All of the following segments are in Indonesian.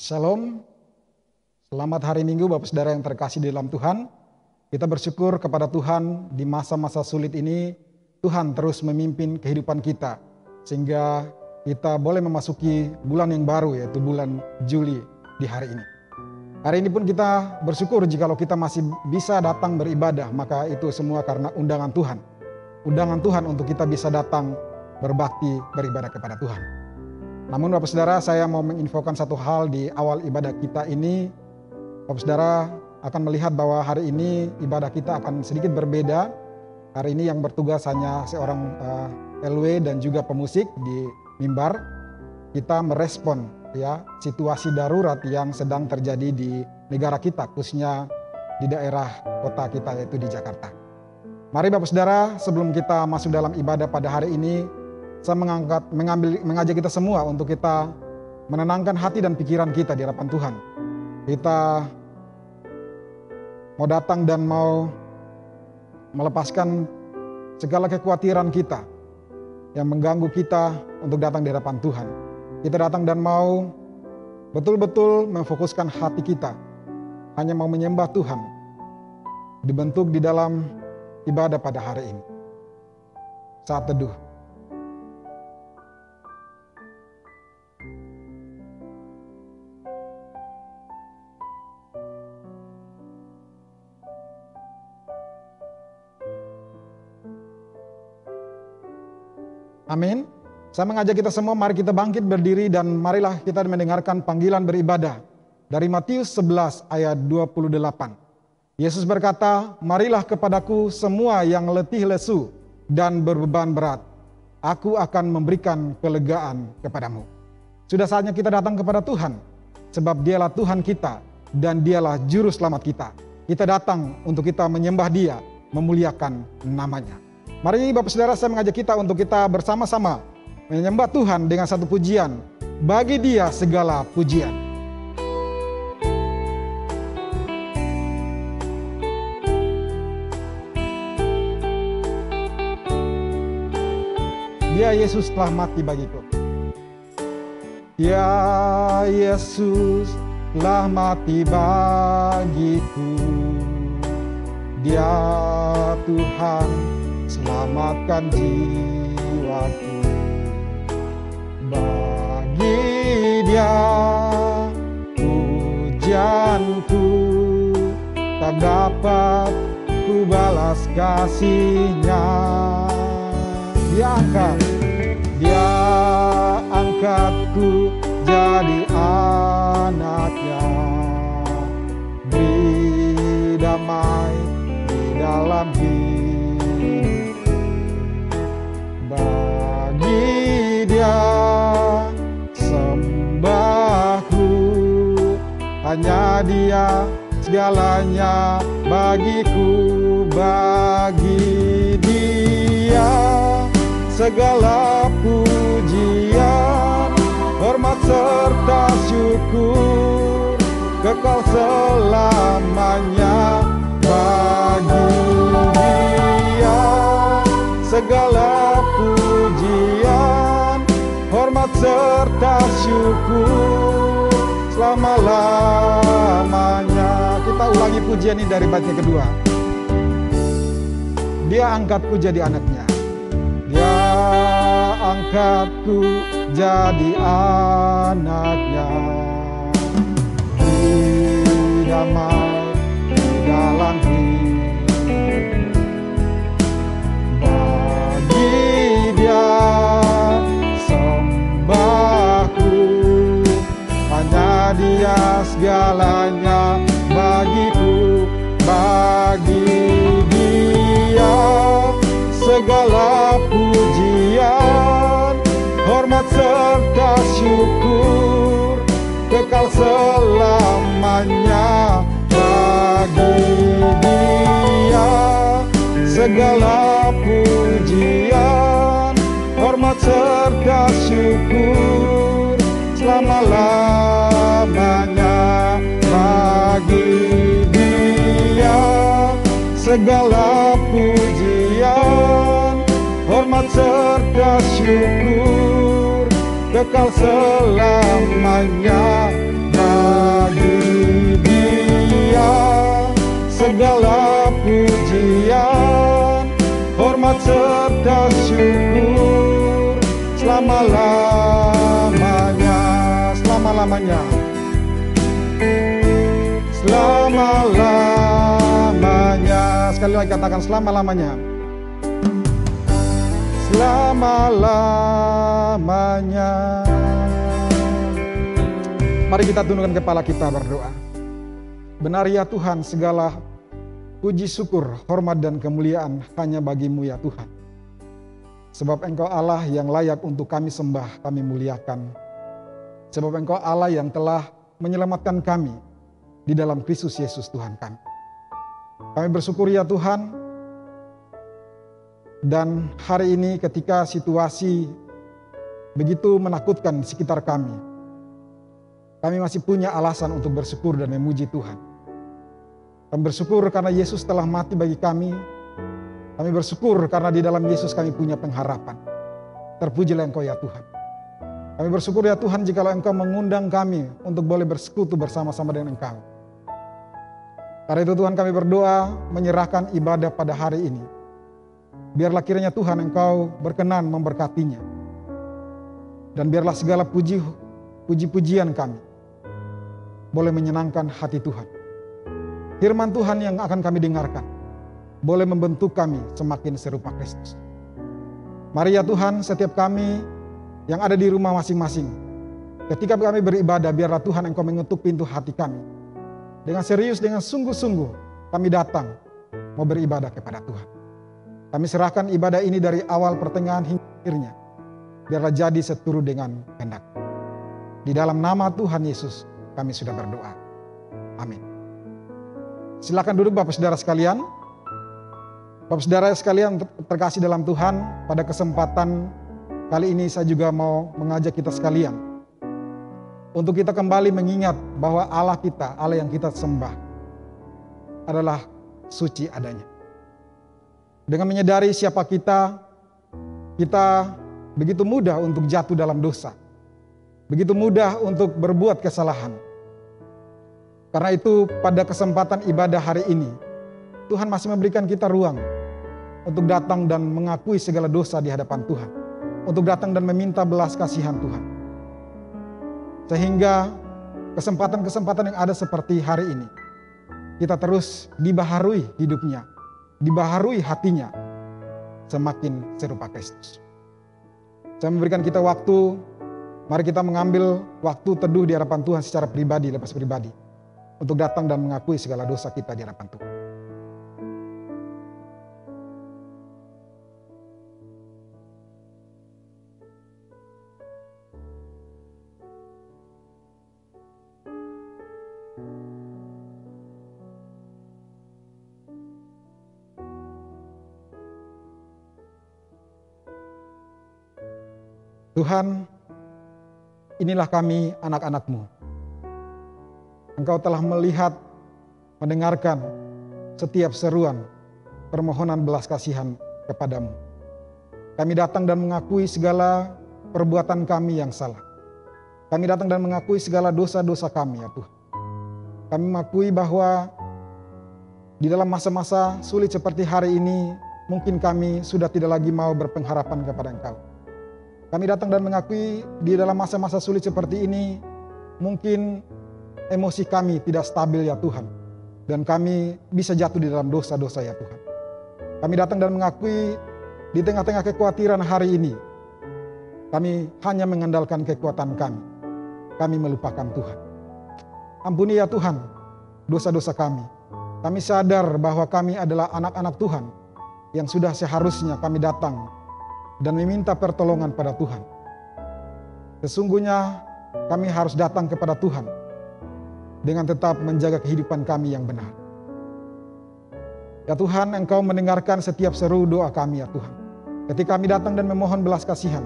Shalom, selamat hari Minggu Bapak Saudara yang terkasih di dalam Tuhan. Kita bersyukur kepada Tuhan di masa-masa sulit ini, Tuhan terus memimpin kehidupan kita. Sehingga kita boleh memasuki bulan yang baru, yaitu bulan Juli di hari ini. Hari ini pun kita bersyukur jikalau kita masih bisa datang beribadah, maka itu semua karena undangan Tuhan. Undangan Tuhan untuk kita bisa datang berbakti, beribadah kepada Tuhan. Namun Bapak Saudara, saya mau menginfokan satu hal di awal ibadah kita ini. Bapak Saudara akan melihat bahwa hari ini ibadah kita akan sedikit berbeda. Hari ini yang bertugas hanya seorang LW dan juga pemusik di mimbar. Kita merespon situasi darurat yang sedang terjadi di negara kita, khususnya di daerah kota kita yaitu di Jakarta. Mari Bapak Saudara, sebelum kita masuk dalam ibadah pada hari ini, saya mengajak kita semua untuk kita menenangkan hati dan pikiran kita di hadapan Tuhan. Kita mau datang dan mau melepaskan segala kekhawatiran kita yang mengganggu kita untuk datang di hadapan Tuhan. Kita datang dan mau betul-betul memfokuskan hati kita hanya mau menyembah Tuhan, dibentuk di dalam ibadah pada hari ini. Saat teduh. Amin. Saya mengajak kita semua, mari kita bangkit berdiri dan marilah kita mendengarkan panggilan beribadah dari Matius 11 ayat 28. Yesus berkata, "Marilah kepadaku semua yang letih lesu dan berbeban berat. Aku akan memberikan kelegaan kepadamu." Sudah saatnya kita datang kepada Tuhan, sebab Dialah Tuhan kita dan Dialah juru selamat kita. Kita datang untuk kita menyembah Dia, memuliakan namanya. Mari Bapak Saudara, saya mengajak kita untuk kita bersama-sama menyembah Tuhan dengan satu pujian. Bagi Dia segala pujian. Dia Yesus telah mati bagiku. Ya Yesus telah mati bagiku. Dia Tuhan selamatkan jiwaku. Bagi Dia pujianku, tak dapat ku balas kasih-Nya. Dia angkatku jadi anaknya. Beri damai di dalam hidup. Bagi Dia sembahku, hanya Dia segalanya bagiku. Bagi Dia segala pujian, hormat serta syukur, kekal selamanya. Bagi Dia segala pujian, hormat serta syukur, selama-lamanya. Kita ulangi pujian ini dari bait yang kedua. Dia angkatku jadi anaknya. Dia angkatku jadi anaknya. Beri damai di dalam hidup. Bagi Dia sembahku, hanya Dia segalanya bagiku. Bagi Dia segala pujian, hormat serta syukur, kekal selamanya. Bagi Dia segala pujian, hormat serta syukur, selama-lamanya. Bagi Dia segala pujian, hormat serta syukur, kekal selamanya. Bagi Dia segala pujian, hormat serta syukur selama-lamanya, selama-lamanya, selama-lamanya. Sekali lagi katakan selama-lamanya. Selama-lamanya. Mari kita tundukkan kepala kita berdoa. Benar ya Tuhan, segala puji syukur, hormat dan kemuliaan hanya bagi-Mu ya Tuhan. Sebab Engkau Allah yang layak untuk kami sembah, kami muliakan. Sebab Engkau Allah yang telah menyelamatkan kami di dalam Kristus Yesus Tuhan kami. Kami bersyukur ya Tuhan. Dan hari ini ketika situasi begitu menakutkan di sekitar kami masih punya alasan untuk bersyukur dan memuji Tuhan. Kami bersyukur karena Yesus telah mati bagi kami. Kami bersyukur karena di dalam Yesus kami punya pengharapan. Terpujilah Engkau ya Tuhan. Kami bersyukur ya Tuhan jikalau Engkau mengundang kami untuk boleh bersekutu bersama-sama dengan Engkau. Karena itu Tuhan kami berdoa menyerahkan ibadah pada hari ini. Biarlah kiranya Tuhan Engkau berkenan memberkatinya. Dan biarlah segala puji-pujian kami boleh menyenangkan hati Tuhan. Firman Tuhan yang akan kami dengarkan boleh membentuk kami semakin serupa Kristus. Mari ya Tuhan, setiap kami yang ada di rumah masing-masing, ketika kami beribadah, biarlah Tuhan Engkau mengetuk pintu hati kami. Dengan serius, dengan sungguh-sungguh kami datang mau beribadah kepada Tuhan. Kami serahkan ibadah ini dari awal, pertengahan hingga akhirnya. Biarlah jadi seturut dengan kehendak. Di dalam nama Tuhan Yesus kami sudah berdoa. Amin. Silakan duduk Bapak Saudara sekalian. Bapak Saudara sekalian terkasih dalam Tuhan, pada kesempatan kali ini saya juga mau mengajak kita sekalian untuk kita kembali mengingat bahwa Allah kita, Allah yang kita sembah adalah suci adanya. Dengan menyadari siapa kita begitu mudah untuk jatuh dalam dosa. Begitu mudah untuk berbuat kesalahan. Karena itu pada kesempatan ibadah hari ini, Tuhan masih memberikan kita ruang untuk datang dan mengakui segala dosa di hadapan Tuhan. Untuk datang dan meminta belas kasihan Tuhan. Sehingga kesempatan-kesempatan yang ada seperti hari ini, kita terus dibaharui hidupnya, dibaharui hatinya, semakin serupa Kristus. Saya memberikan kita waktu. Mari kita mengambil waktu teduh di hadapan Tuhan secara pribadi, lepas pribadi. Untuk datang dan mengakui segala dosa kita di hadapan Tuhan. Tuhan, inilah kami anak-anak-Mu. Engkau telah melihat, mendengarkan setiap seruan, permohonan belas kasihan kepadamu. Kami datang dan mengakui segala perbuatan kami yang salah. Kami datang dan mengakui segala dosa-dosa kami ya Tuhan. Kami mengakui bahwa di dalam masa-masa sulit seperti hari ini, mungkin kami sudah tidak lagi mau berpengharapan kepada Engkau. Kami datang dan mengakui di dalam masa-masa sulit seperti ini, mungkin emosi kami tidak stabil ya Tuhan. Dan kami bisa jatuh di dalam dosa-dosa ya Tuhan. Kami datang dan mengakui di tengah-tengah kekhawatiran hari ini, kami hanya mengandalkan kekuatan kami. Kami melupakan Tuhan. Ampuni ya Tuhan dosa-dosa kami. Kami sadar bahwa kami adalah anak-anak Tuhan yang sudah seharusnya kami datang dan meminta pertolongan pada Tuhan. Sesungguhnya kami harus datang kepada Tuhan dengan tetap menjaga kehidupan kami yang benar. Ya Tuhan, Engkau mendengarkan setiap seru doa kami ya Tuhan. Ketika kami datang dan memohon belas kasihan,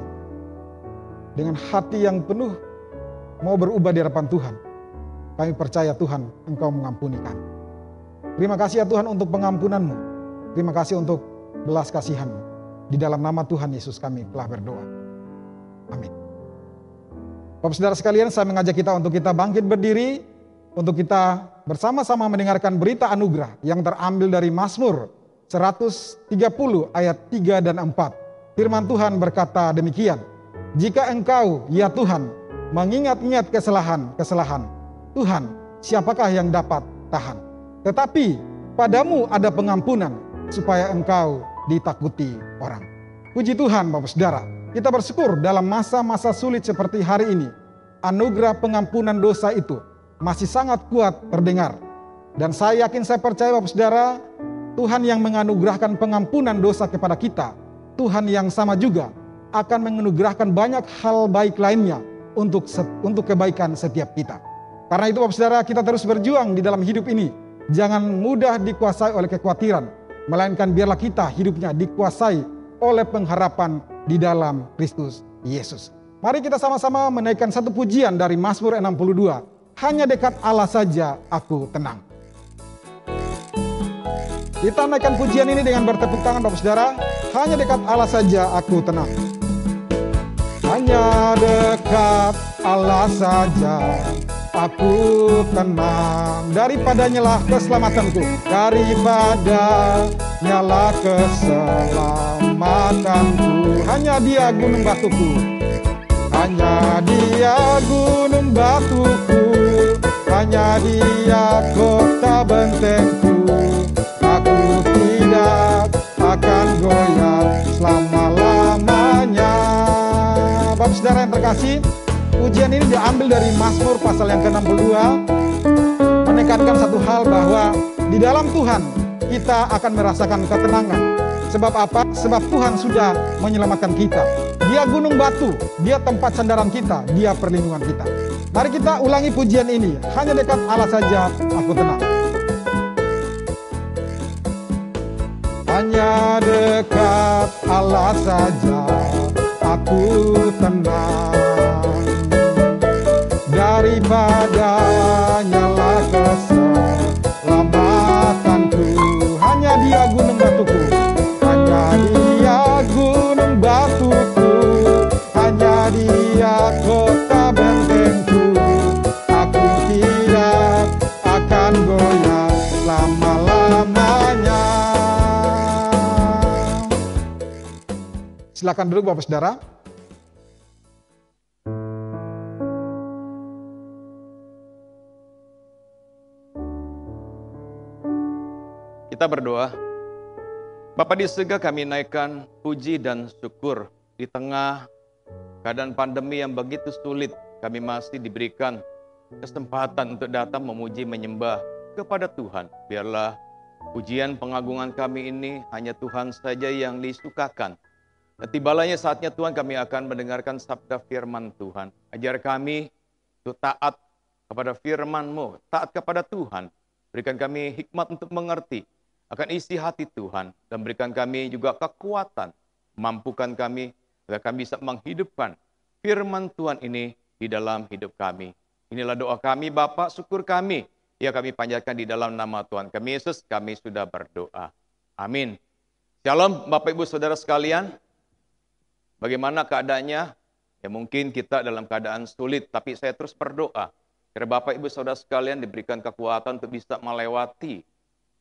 dengan hati yang penuh mau berubah di hadapan Tuhan, kami percaya Tuhan, Engkau mengampuni kami. Terima kasih ya Tuhan untuk pengampunan-Mu. Terima kasih untuk belas kasihan-Mu. Di dalam nama Tuhan Yesus kami telah berdoa. Amin. Bapak saudara sekalian, saya mengajak kita untuk kita bangkit berdiri, untuk kita bersama-sama mendengarkan berita anugerah yang terambil dari Mazmur 130 ayat 3 dan 4. Firman Tuhan berkata demikian, "Jika engkau, ya Tuhan, mengingat-ingat kesalahan-kesalahan, Tuhan, siapakah yang dapat tahan? Tetapi padamu ada pengampunan, supaya engkau ditakuti orang." Puji Tuhan Bapak Saudara, kita bersyukur dalam masa-masa sulit seperti hari ini, anugerah pengampunan dosa itu masih sangat kuat terdengar. Dan saya yakin, saya percaya Bapak Saudara, Tuhan yang menganugerahkan pengampunan dosa kepada kita, Tuhan yang sama juga akan menganugerahkan banyak hal baik lainnya untuk kebaikan setiap kita. Karena itu Bapak Saudara, kita terus berjuang di dalam hidup ini. Jangan mudah dikuasai oleh kekhawatiran, melainkan biarlah kita hidupnya dikuasai oleh pengharapan di dalam Kristus Yesus. Mari kita sama-sama menaikkan satu pujian dari Mazmur 62. Hanya dekat Allah saja aku tenang. Kita naikkan pujian ini dengan bertepuk tangan Bapak Saudara. Hanya dekat Allah saja aku tenang. Hanya dekat Allah saja aku tenang. Daripadanya lah keselamatanku, daripadanya lah keselamatanku. Hanya Dia gunung batuku, hanya Dia gunung batuku, hanya Dia kota bentengku. Aku tidak akan goyah selama-lamanya. Bapak saudara yang terkasih, pujian ini diambil dari Mazmur pasal yang ke-62, menekankan satu hal bahwa di dalam Tuhan kita akan merasakan ketenangan. Sebab apa? Sebab Tuhan sudah menyelamatkan kita. Dia gunung batu, Dia tempat sandaran kita, Dia perlindungan kita. Mari kita ulangi pujian ini. Hanya dekat Allah saja aku tenang. Hanya dekat Allah saja aku tenang. Daripadanya lah keselamatanku. Hanya Dia gunung batuku, hanya Dia gunung batuku, hanya Dia kota bentengku. Aku tidak akan goyah lama-lamanya. Silakan duduk Bapak Saudara. Kita berdoa. Bapa di surga, kami naikkan puji dan syukur di tengah keadaan pandemi yang begitu sulit. Kami masih diberikan kesempatan untuk datang memuji menyembah kepada Tuhan. Biarlah pujian pengagungan kami ini hanya Tuhan saja yang disukakan. Tibalanya saatnya Tuhan, kami akan mendengarkan sabda firman Tuhan. Ajar kami untuk taat kepada firman-Mu, taat kepada Tuhan. Berikan kami hikmat untuk mengerti akan isi hati Tuhan. Dan berikan kami juga kekuatan, mampukan kami agar kami bisa menghidupkan firman Tuhan ini di dalam hidup kami. Inilah doa kami Bapa, syukur kami. Ya kami panjatkan di dalam nama Tuhan kami Yesus, kami sudah berdoa. Amin. Shalom Bapak Ibu Saudara sekalian. Bagaimana keadaannya? Ya mungkin kita dalam keadaan sulit, tapi saya terus berdoa. Agar Bapak Ibu Saudara sekalian diberikan kekuatan untuk bisa melewati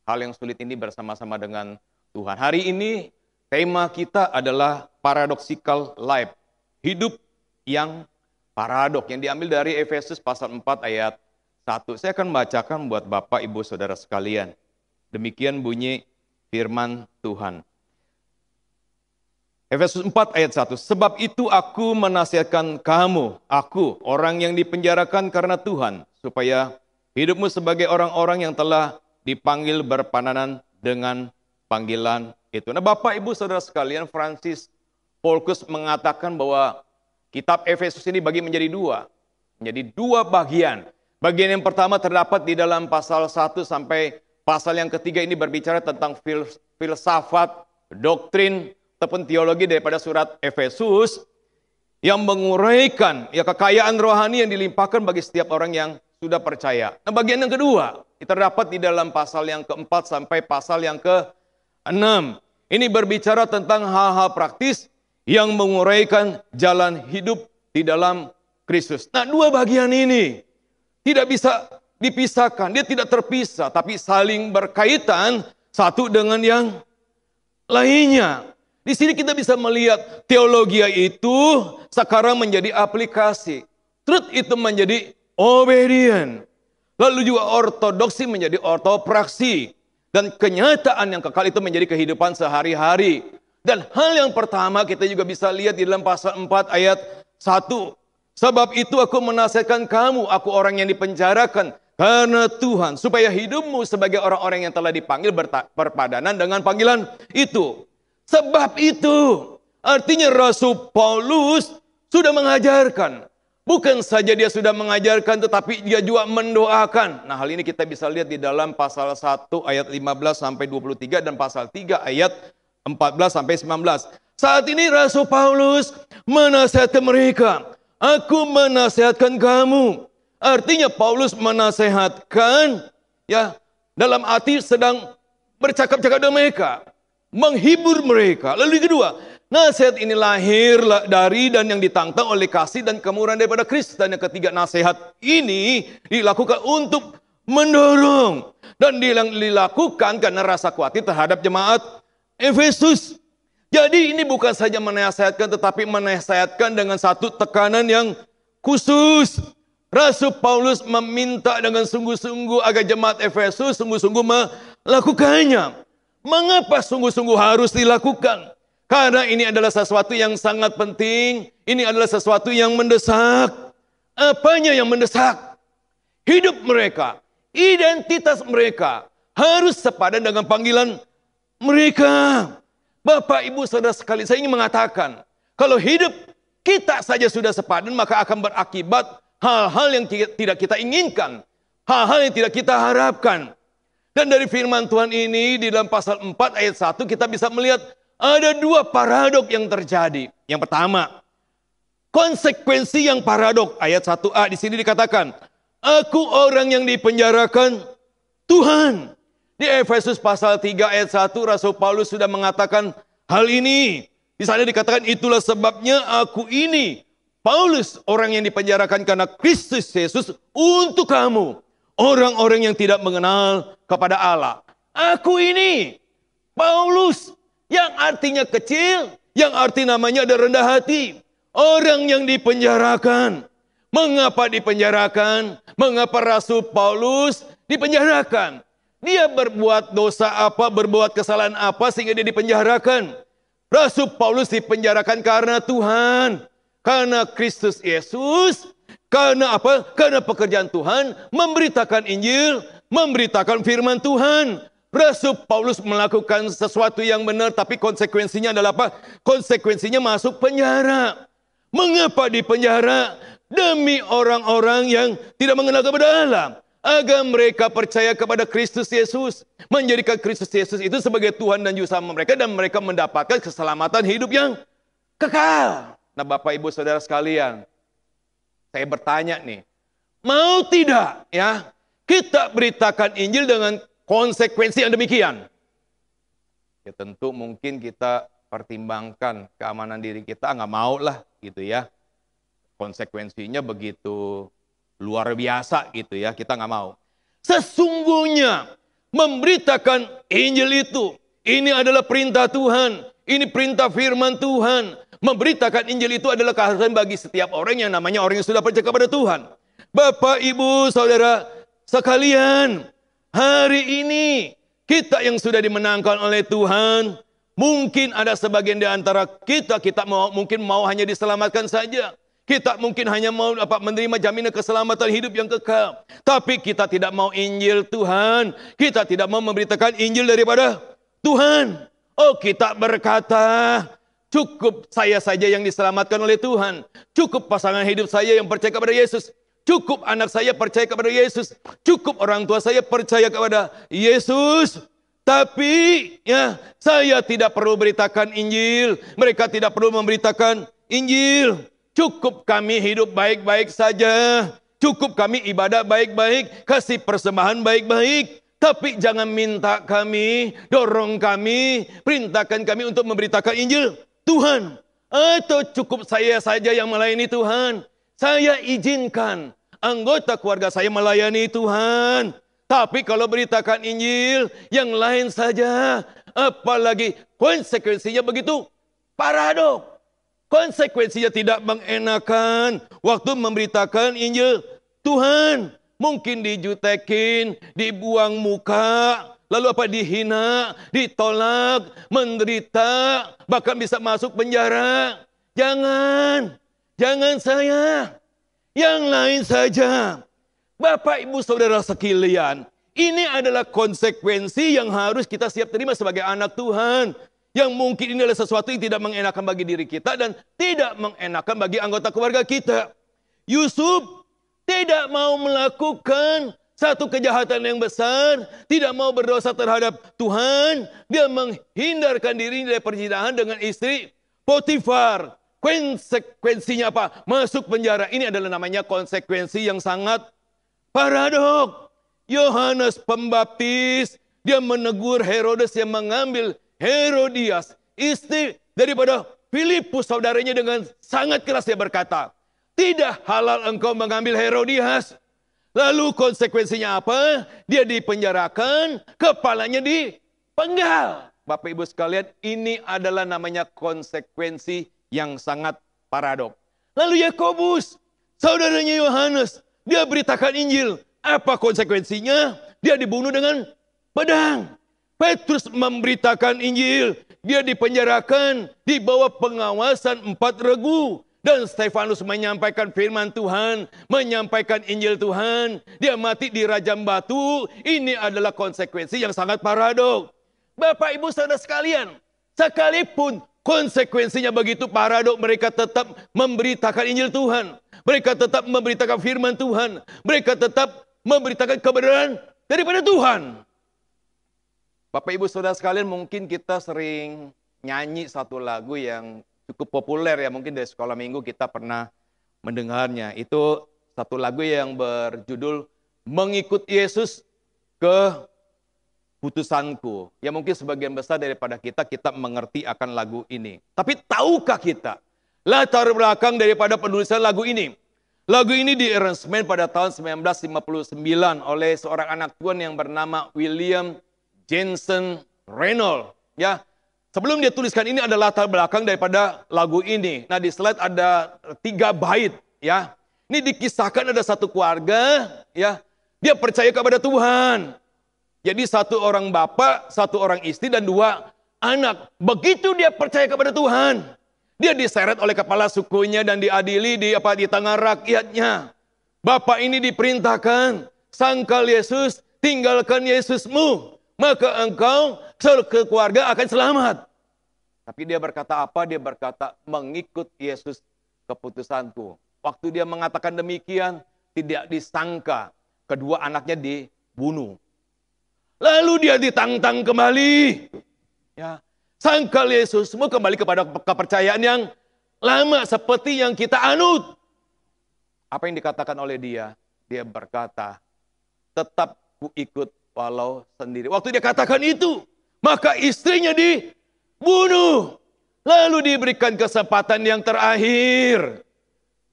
hal yang sulit ini bersama-sama dengan Tuhan. Hari ini tema kita adalah paradoxical life. Hidup yang paradok, yang diambil dari Efesus pasal 4 ayat 1. Saya akan membacakan buat Bapak Ibu Saudara sekalian. Demikian bunyi firman Tuhan. Efesus 4 ayat 1. Sebab itu aku menasihatkan kamu, aku orang yang dipenjarakan karena Tuhan, supaya hidupmu sebagai orang-orang yang telah dipanggil berpadanan dengan panggilan itu. Nah Bapak Ibu Saudara sekalian, Francis Paulus mengatakan bahwa kitab Efesus ini bagi menjadi dua. Menjadi dua bagian. Bagian yang pertama terdapat di dalam pasal 1 sampai pasal yang ketiga, ini berbicara tentang filsafat, doktrin, ataupun teologi daripada surat Efesus yang menguraikan ya kekayaan rohani yang dilimpahkan bagi setiap orang yang sudah percaya. Nah bagian yang kedua terdapat di dalam pasal yang keempat sampai pasal yang ke-6. Ini berbicara tentang hal-hal praktis yang menguraikan jalan hidup di dalam Kristus. Nah, dua bagian ini tidak bisa dipisahkan, dia tidak terpisah, tapi saling berkaitan satu dengan yang lainnya. Di sini kita bisa melihat teologi itu sekarang menjadi aplikasi. Truth itu menjadi obedient. Lalu juga ortodoksi menjadi ortopraksi. Dan kenyataan yang kekal itu menjadi kehidupan sehari-hari. Dan hal yang pertama kita juga bisa lihat di dalam pasal 4 ayat 1. Sebab itu aku menasihatkan kamu, aku orang yang dipenjarakan karena Tuhan, supaya hidupmu sebagai orang-orang yang telah dipanggil berpadanan dengan panggilan itu. Sebab itu, artinya Rasul Paulus sudah mengajarkan. Bukan saja dia sudah mengajarkan, tetapi dia juga mendoakan. Nah, hal ini kita bisa lihat di dalam pasal 1 ayat 15 sampai 23 dan pasal 3 ayat 14 sampai 19. Saat ini Rasul Paulus menasihatkan mereka. Aku menasihatkan kamu. Artinya Paulus menasihatkan ya dalam arti sedang bercakap-cakap dengan mereka, menghibur mereka. Lalu yang kedua, nasihat ini lahir dari dan yang ditantang oleh kasih dan kemurahan daripada Kristus. Dan yang ketiga, nasihat ini dilakukan untuk mendorong dan dilakukan karena rasa khawatir terhadap jemaat Efesus. Jadi ini bukan saja menasihatkan, tetapi menasihatkan dengan satu tekanan yang khusus. Rasul Paulus meminta dengan sungguh-sungguh agar jemaat Efesus sungguh-sungguh melakukannya. Mengapa sungguh-sungguh harus dilakukan? Karena ini adalah sesuatu yang sangat penting. Ini adalah sesuatu yang mendesak. Apanya yang mendesak? Hidup mereka, identitas mereka harus sepadan dengan panggilan mereka. Bapak, Ibu, Saudara sekalian, saya ingin mengatakan, kalau hidup kita saja sudah sepadan, maka akan berakibat hal-hal yang tidak kita inginkan, hal-hal yang tidak kita harapkan. Dan dari firman Tuhan ini, di dalam pasal 4 ayat 1, kita bisa melihat ada dua paradok yang terjadi. Yang pertama, konsekuensi yang paradok. Ayat 1a di sini dikatakan, aku orang yang dipenjarakan Tuhan. Di Efesus pasal 3 ayat 1 Rasul Paulus sudah mengatakan hal ini. Di sana dikatakan itulah sebabnya aku ini Paulus orang yang dipenjarakan karena Kristus Yesus untuk kamu. Orang-orang yang tidak mengenal kepada Allah. Aku ini Paulus yang artinya kecil, yang arti namanya ada rendah hati. Orang yang dipenjarakan. Mengapa dipenjarakan? Mengapa Rasul Paulus dipenjarakan? Dia berbuat dosa apa, berbuat kesalahan apa sehingga dia dipenjarakan. Rasul Paulus dipenjarakan karena Tuhan. Karena Kristus Yesus. Karena apa? Karena pekerjaan Tuhan. Memberitakan Injil. Memberitakan firman Tuhan. Rasul Paulus melakukan sesuatu yang benar. Tapi konsekuensinya adalah apa? Konsekuensinya masuk penjara. Mengapa dipenjara? Demi orang-orang yang tidak mengenal kepada Allah. Agar mereka percaya kepada Kristus Yesus. Menjadikan Kristus Yesus itu sebagai Tuhan dan Juru Selamat mereka. Dan mereka mendapatkan keselamatan hidup yang kekal. Nah, Bapak Ibu Saudara sekalian, saya bertanya nih. Mau tidak ya kita beritakan Injil dengan konsekuensi yang demikian? Ya tentu mungkin kita pertimbangkan keamanan diri kita. Nggak mau lah gitu ya. Konsekuensinya begitu luar biasa gitu ya, kita nggak mau. Sesungguhnya memberitakan Injil itu, ini adalah perintah Tuhan, ini perintah firman Tuhan. Memberitakan Injil itu adalah keharusan bagi setiap orang yang namanya orang yang sudah percaya kepada Tuhan. Bapak, Ibu, Saudara sekalian, hari ini kita yang sudah dimenangkan oleh Tuhan, mungkin ada sebagian di antara kita mungkin mau hanya diselamatkan saja. Kita mungkin hanya mau menerima jaminan keselamatan hidup yang kekal. Tapi kita tidak mau Injil Tuhan. Kita tidak mau memberitakan Injil daripada Tuhan. Oh, kita berkata, cukup saya saja yang diselamatkan oleh Tuhan. Cukup pasangan hidup saya yang percaya kepada Yesus. Cukup anak saya percaya kepada Yesus. Cukup orang tua saya percaya kepada Yesus. Tapi ya, saya tidak perlu beritakan Injil. Mereka tidak perlu memberitakan Injil. Cukup kami hidup baik-baik saja. Cukup kami ibadah baik-baik. Kasih persembahan baik-baik. Tapi jangan minta kami, dorong kami, perintahkan kami untuk memberitakan Injil Tuhan. Atau cukup saya saja yang melayani Tuhan. saya izinkan anggota keluarga saya melayani Tuhan. Tapi kalau beritakan Injil, yang lain saja. Apalagi konsekuensinya begitu paradok. Konsekuensinya tidak mengenakan waktu memberitakan Injil Tuhan. Mungkin dijutekin, dibuang muka, lalu dihina, ditolak, menderita, bahkan bisa masuk penjara. Jangan saya, yang lain saja. Bapak, Ibu, Saudara sekalian, ini adalah konsekuensi yang harus kita siap terima sebagai anak Tuhan. Yang mungkin ini adalah sesuatu yang tidak mengenakan bagi diri kita dan tidak mengenakan bagi anggota keluarga kita. Yusuf tidak mau melakukan satu kejahatan yang besar, tidak mau berdosa terhadap Tuhan. Dia menghindarkan diri dari perzinahan dengan istri Potifar. Konsekuensinya apa? Masuk penjara. Ini adalah namanya konsekuensi yang sangat paradok. Yohanes Pembaptis, dia menegur Herodes yang mengambil Herodias, istri daripada Filipus saudaranya, dengan sangat keras dia berkata, tidak halal engkau mengambil Herodias. Lalu konsekuensinya apa? Dia dipenjarakan, kepalanya dipenggal. Bapak Ibu sekalian, ini adalah namanya konsekuensi yang sangat paradok. Lalu Yakobus, saudaranya Yohanes, dia beritakan Injil. Apa konsekuensinya? Dia dibunuh dengan pedang. Petrus memberitakan Injil. Dia dipenjarakan, di bawah pengawasan 4 regu. Dan Stefanus menyampaikan firman Tuhan, menyampaikan Injil Tuhan. Dia mati di rajam batu. Ini adalah konsekuensi yang sangat paradok. Bapak, Ibu, Saudara sekalian, sekalipun konsekuensinya begitu paradok, mereka tetap memberitakan Injil Tuhan. Mereka tetap memberitakan firman Tuhan. Mereka tetap memberitakan kebenaran daripada Tuhan. Bapak, Ibu, Saudara sekalian, mungkin kita sering nyanyi satu lagu yang cukup populer ya, mungkin dari sekolah minggu kita pernah mendengarnya. Itu satu lagu yang berjudul Mengikut Yesus ke Putusanku. Ya mungkin sebagian besar daripada kita mengerti akan lagu ini. Tapi tahukah kita latar belakang daripada penulisan lagu ini? Lagu ini di-arrangement pada tahun 1959 oleh seorang anak Tuhan yang bernama William Jensen Reynolds. Ya, sebelum dia tuliskan ini ada latar belakang daripada lagu ini. Nah, di slide ada 3 bait, ya. Ini dikisahkan ada satu keluarga, ya. Dia percaya kepada Tuhan. Jadi 1 orang bapak, 1 orang istri dan 2 anak. Begitu dia percaya kepada Tuhan, dia diseret oleh kepala sukunya dan diadili di tengah rakyatnya. Bapak ini diperintahkan, sangkal Yesus, tinggalkan Yesusmu, maka engkau sekeluarga akan selamat. Tapi dia berkata apa? Dia berkata, mengikut Yesus keputusanku. Waktu dia mengatakan demikian, tidak disangka kedua anaknya dibunuh. Lalu dia ditantang kembali. Ya, sangkal Yesusmu, kembali kepada kepercayaan yang lama seperti yang kita anut. Apa yang dikatakan oleh dia? Dia berkata, tetap ku ikut walau sendiri. Waktu dia katakan itu, maka istrinya dibunuh. Lalu diberikan kesempatan yang terakhir.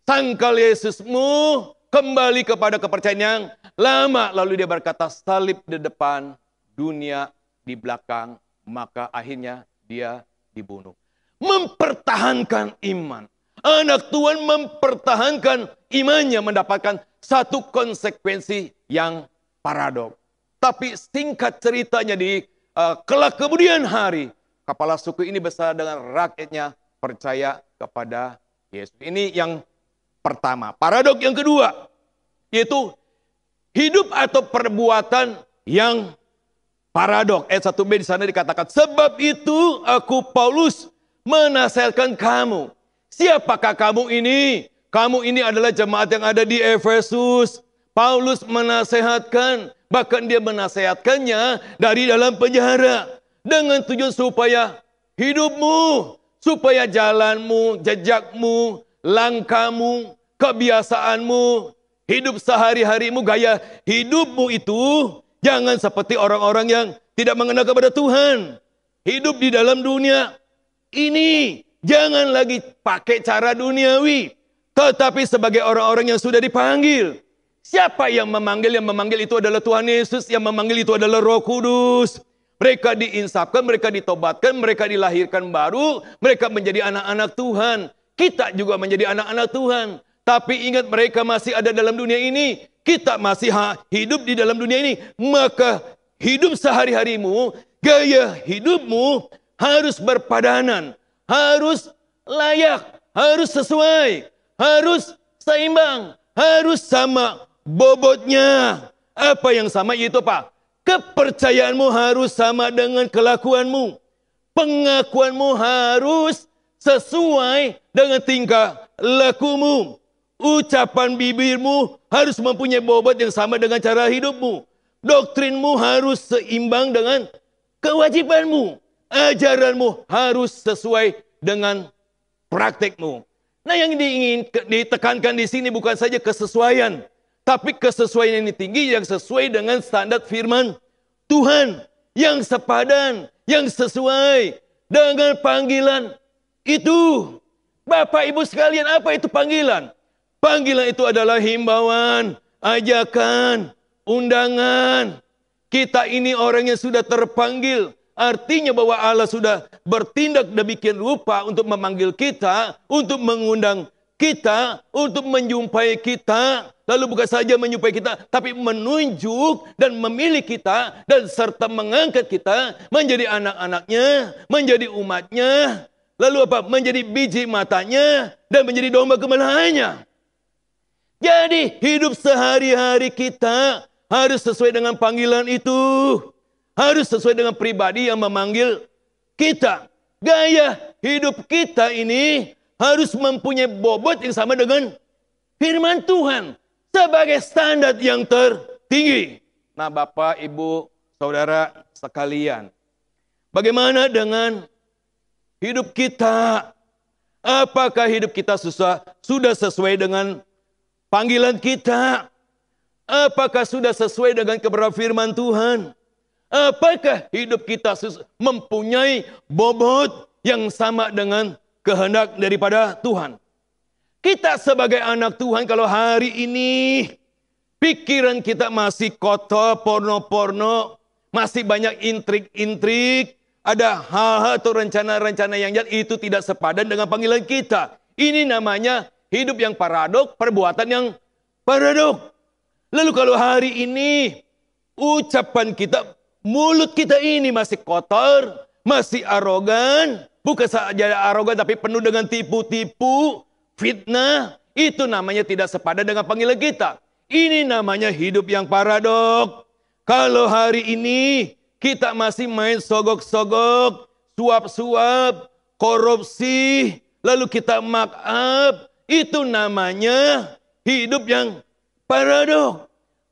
Sangkal Yesusmu, kembali kepada kepercayaan yang lama. Lalu dia berkata, salib di depan, dunia di belakang. Maka akhirnya dia dibunuh. Mempertahankan iman. Anak Tuhan mempertahankan imannya, mendapatkan satu konsekuensi yang paradok. Tapi singkat ceritanya di kelak kemudian hari, kepala suku ini bersama dengan rakyatnya percaya kepada Yesus. Ini yang pertama. Paradok yang kedua, yaitu hidup atau perbuatan yang paradok. Ayat 1b di sana dikatakan, sebab itu aku Paulus menasihatkan kamu. Siapakah kamu ini? Kamu ini adalah jemaat yang ada di Efesus. Paulus menasehatkan, bahkan dia menasehatkannya dari dalam penjara. Dengan tujuan supaya hidupmu, supaya jalanmu, jejakmu, langkahmu, kebiasaanmu, hidup sehari-harimu, gaya hidupmu itu jangan seperti orang-orang yang tidak mengenal kepada Tuhan. Hidup di dalam dunia ini, jangan lagi pakai cara duniawi. tetapi sebagai orang-orang yang sudah dipanggil. Siapa yang memanggil? Yang memanggil itu adalah Tuhan Yesus, yang memanggil itu adalah Roh Kudus. Mereka diinsafkan, mereka ditobatkan, mereka dilahirkan baru, mereka menjadi anak-anak Tuhan. Kita juga menjadi anak-anak Tuhan. Tapi ingat, mereka masih ada dalam dunia ini. Kita masih hidup di dalam dunia ini. Maka hidup sehari-harimu, gaya hidupmu harus berpadanan, harus layak, harus sesuai, harus seimbang, harus sama bobotnya. Apa yang sama? Yaitu apa? Kepercayaanmu harus sama dengan kelakuanmu. Pengakuanmu harus sesuai dengan tingkah lakumu. Ucapan bibirmu harus mempunyai bobot yang sama dengan cara hidupmu. Doktrinmu harus seimbang dengan kewajibanmu. Ajaranmu harus sesuai dengan praktekmu. Nah, yang ditekankan di sini bukan saja kesesuaian, tapi kesesuaian yang tinggi yang sesuai dengan standar firman Tuhan, yang sepadan, yang sesuai dengan panggilan itu. Bapak Ibu sekalian, apa itu panggilan? Panggilan itu adalah himbauan, ajakan, undangan. Kita ini orang yang sudah terpanggil. Artinya bahwa Allah sudah bertindak demikian rupa untuk memanggil kita, untuk mengundang kita, untuk menjumpai kita. Lalu bukan saja menjumpai kita, tapi menunjuk dan memilih kita, dan serta mengangkat kita menjadi anak-anaknya, menjadi umatnya. Lalu apa? Menjadi biji matanya dan menjadi domba gembalaannya. Jadi hidup sehari-hari kita harus sesuai dengan panggilan itu. Harus sesuai dengan pribadi yang memanggil kita. Gaya hidup kita ini harus mempunyai bobot yang sama dengan firman Tuhan sebagai standar yang tertinggi. Nah, Bapak, Ibu, Saudara sekalian, bagaimana dengan hidup kita? Apakah hidup kita sudah sesuai dengan panggilan kita? Apakah sudah sesuai dengan kebenaran firman Tuhan? Apakah hidup kita mempunyai bobot yang sama dengan kehendak daripada Tuhan? Kita sebagai anak Tuhan, kalau hari ini pikiran kita masih kotor, porno-porno, masih banyak intrik-intrik, ada hal-hal atau rencana-rencana yang jahat, itu tidak sepadan dengan panggilan kita. Ini namanya hidup yang paradok, perbuatan yang paradok. Lalu kalau hari ini ucapan kita, mulut kita ini masih kotor, masih arogan, bukan saja arogan tapi penuh dengan tipu-tipu, fitnah, itu namanya tidak sepadan dengan panggilan kita. Ini namanya hidup yang paradok. Kalau hari ini kita masih main sogok-sogok, suap-suap, korupsi, lalu kita mark up, itu namanya hidup yang paradok.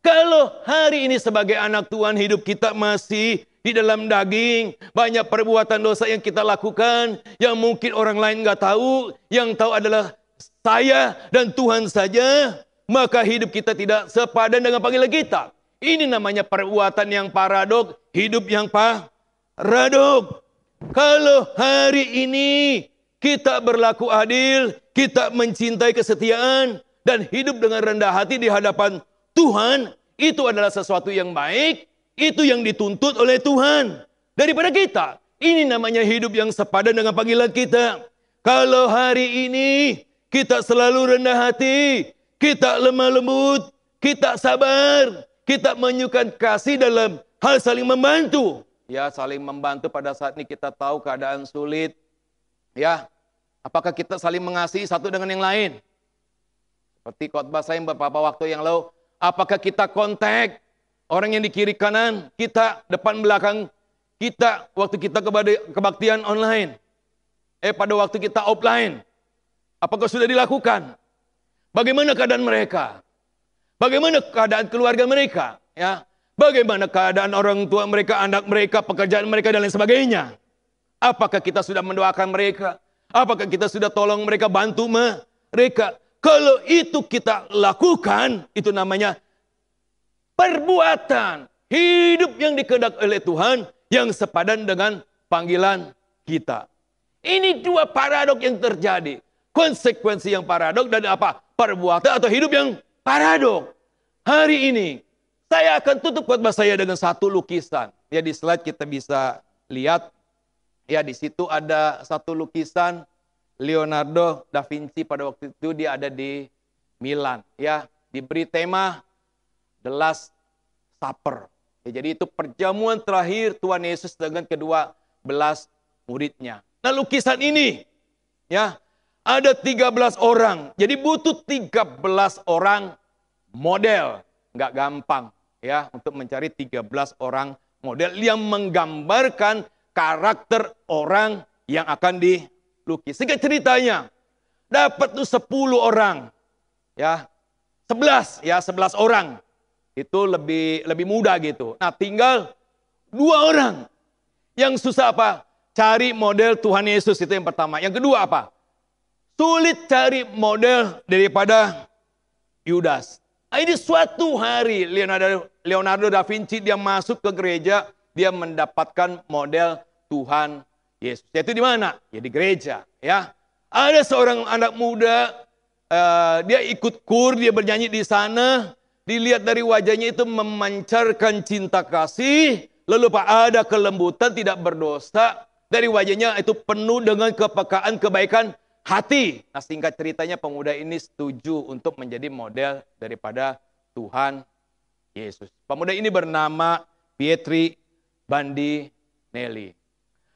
Kalau hari ini sebagai anak Tuhan hidup kita masih di dalam daging, banyak perbuatan dosa yang kita lakukan, yang mungkin orang lain nggak tahu, yang tahu adalah saya dan Tuhan saja, maka hidup kita tidak sepadan dengan panggilan kita. Ini namanya perbuatan yang paradok, hidup yang paradok. Kalau hari ini kita berlaku adil, kita mencintai kesetiaan, dan hidup dengan rendah hati di hadapan Tuhan, itu adalah sesuatu yang baik, itu yang dituntut oleh Tuhan daripada kita. Ini namanya hidup yang sepadan dengan panggilan kita. Kalau hari ini kita selalu rendah hati, kita lemah lembut, kita sabar, kita menunjukkan kasih dalam hal saling membantu. Ya, saling membantu pada saat ini kita tahu keadaan sulit. Ya, apakah kita saling mengasihi satu dengan yang lain? Seperti khotbah saya beberapa waktu yang lalu, apakah kita kontak orang yang di kiri kanan kita, depan belakang kita, waktu kita kebaktian online? Pada waktu kita offline, apakah sudah dilakukan? Bagaimana keadaan mereka? Bagaimana keadaan keluarga mereka? Ya, bagaimana keadaan orang tua mereka, anak mereka, pekerjaan mereka, dan lain sebagainya? Apakah kita sudah mendoakan mereka? Apakah kita sudah tolong mereka, bantu mereka? Kalau itu kita lakukan, itu namanya perbuatan hidup yang dikehendak oleh Tuhan, yang sepadan dengan panggilan kita. Ini dua paradok yang terjadi. konsekuensi yang paradok dan apa? Perbuatan atau hidup yang paradok. Hari ini saya akan tutup khotbah saya dengan satu lukisan. Ya, di slide kita bisa lihat. Ya, di situ ada satu lukisan Leonardo da Vinci. Pada waktu itu dia ada di Milan. Ya, diberi tema The Last Supper. Ya, jadi itu perjamuan terakhir Tuhan Yesus dengan kedua belas muridnya. Nah, lukisan ini ya ada 13 orang. Jadi butuh 13 orang model. Nggak gampang ya untuk mencari 13 orang model yang menggambarkan karakter orang yang akan dilukis. Sehingga ceritanya dapat tuh 10 orang. Ya, 11 orang. Itu lebih mudah gitu. Nah, tinggal 2 orang. Yang susah apa? Cari model Tuhan Yesus, itu yang pertama. Yang kedua apa? Sulit cari model daripada Yudas. Nah, ini suatu hari Leonardo da Vinci dia masuk ke gereja, dia mendapatkan model Tuhan Yesus. Yaitu di mana? Ya di gereja. Ya, ada seorang anak muda, dia ikut kur, dia bernyanyi di sana. Dilihat dari wajahnya itu memancarkan cinta kasih. Lalu ada kelembutan, tidak berdosa. Dari wajahnya itu penuh dengan kepekaan, kebaikan hati. Nah, singkat ceritanya pemuda ini setuju untuk menjadi model daripada Tuhan Yesus. Pemuda ini bernama Pietri Bandinelli.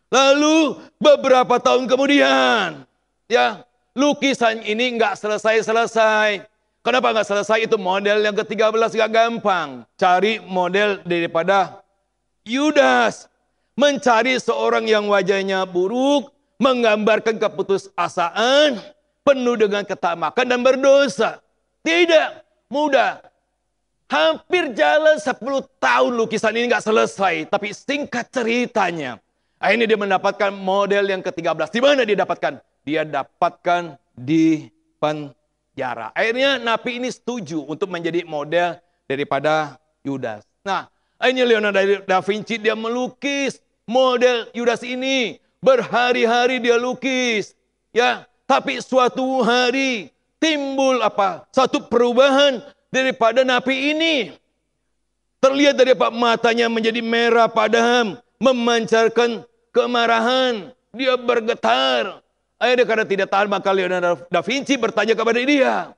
Lalu beberapa tahun kemudian, ya, lukisan ini nggak selesai-selesai. Kenapa nggak selesai? Itu model yang ke-13 nggak gampang. Cari model daripada Yudas. Mencari seorang yang wajahnya buruk, menggambarkan keputusasaan, penuh dengan ketamakan dan berdosa. Tidak mudah. Hampir jalan 10 tahun lukisan ini nggak selesai. Tapi singkat ceritanya, akhirnya dia mendapatkan model yang ke-13. Di mana dia dapatkan? Dia dapatkan di penjara. Akhirnya napi ini setuju untuk menjadi model daripada Yudas. Nah, akhirnya Leonardo da Vinci dia melukis model Yudas ini. Berhari-hari dia lukis. Ya, tapi suatu hari timbul apa? Satu perubahan daripada napi ini. Terlihat dari matanya menjadi merah padam, memancarkan kemarahan. Dia bergetar. Akhirnya karena tidak tahan, maka Leonardo da Vinci bertanya kepada dia,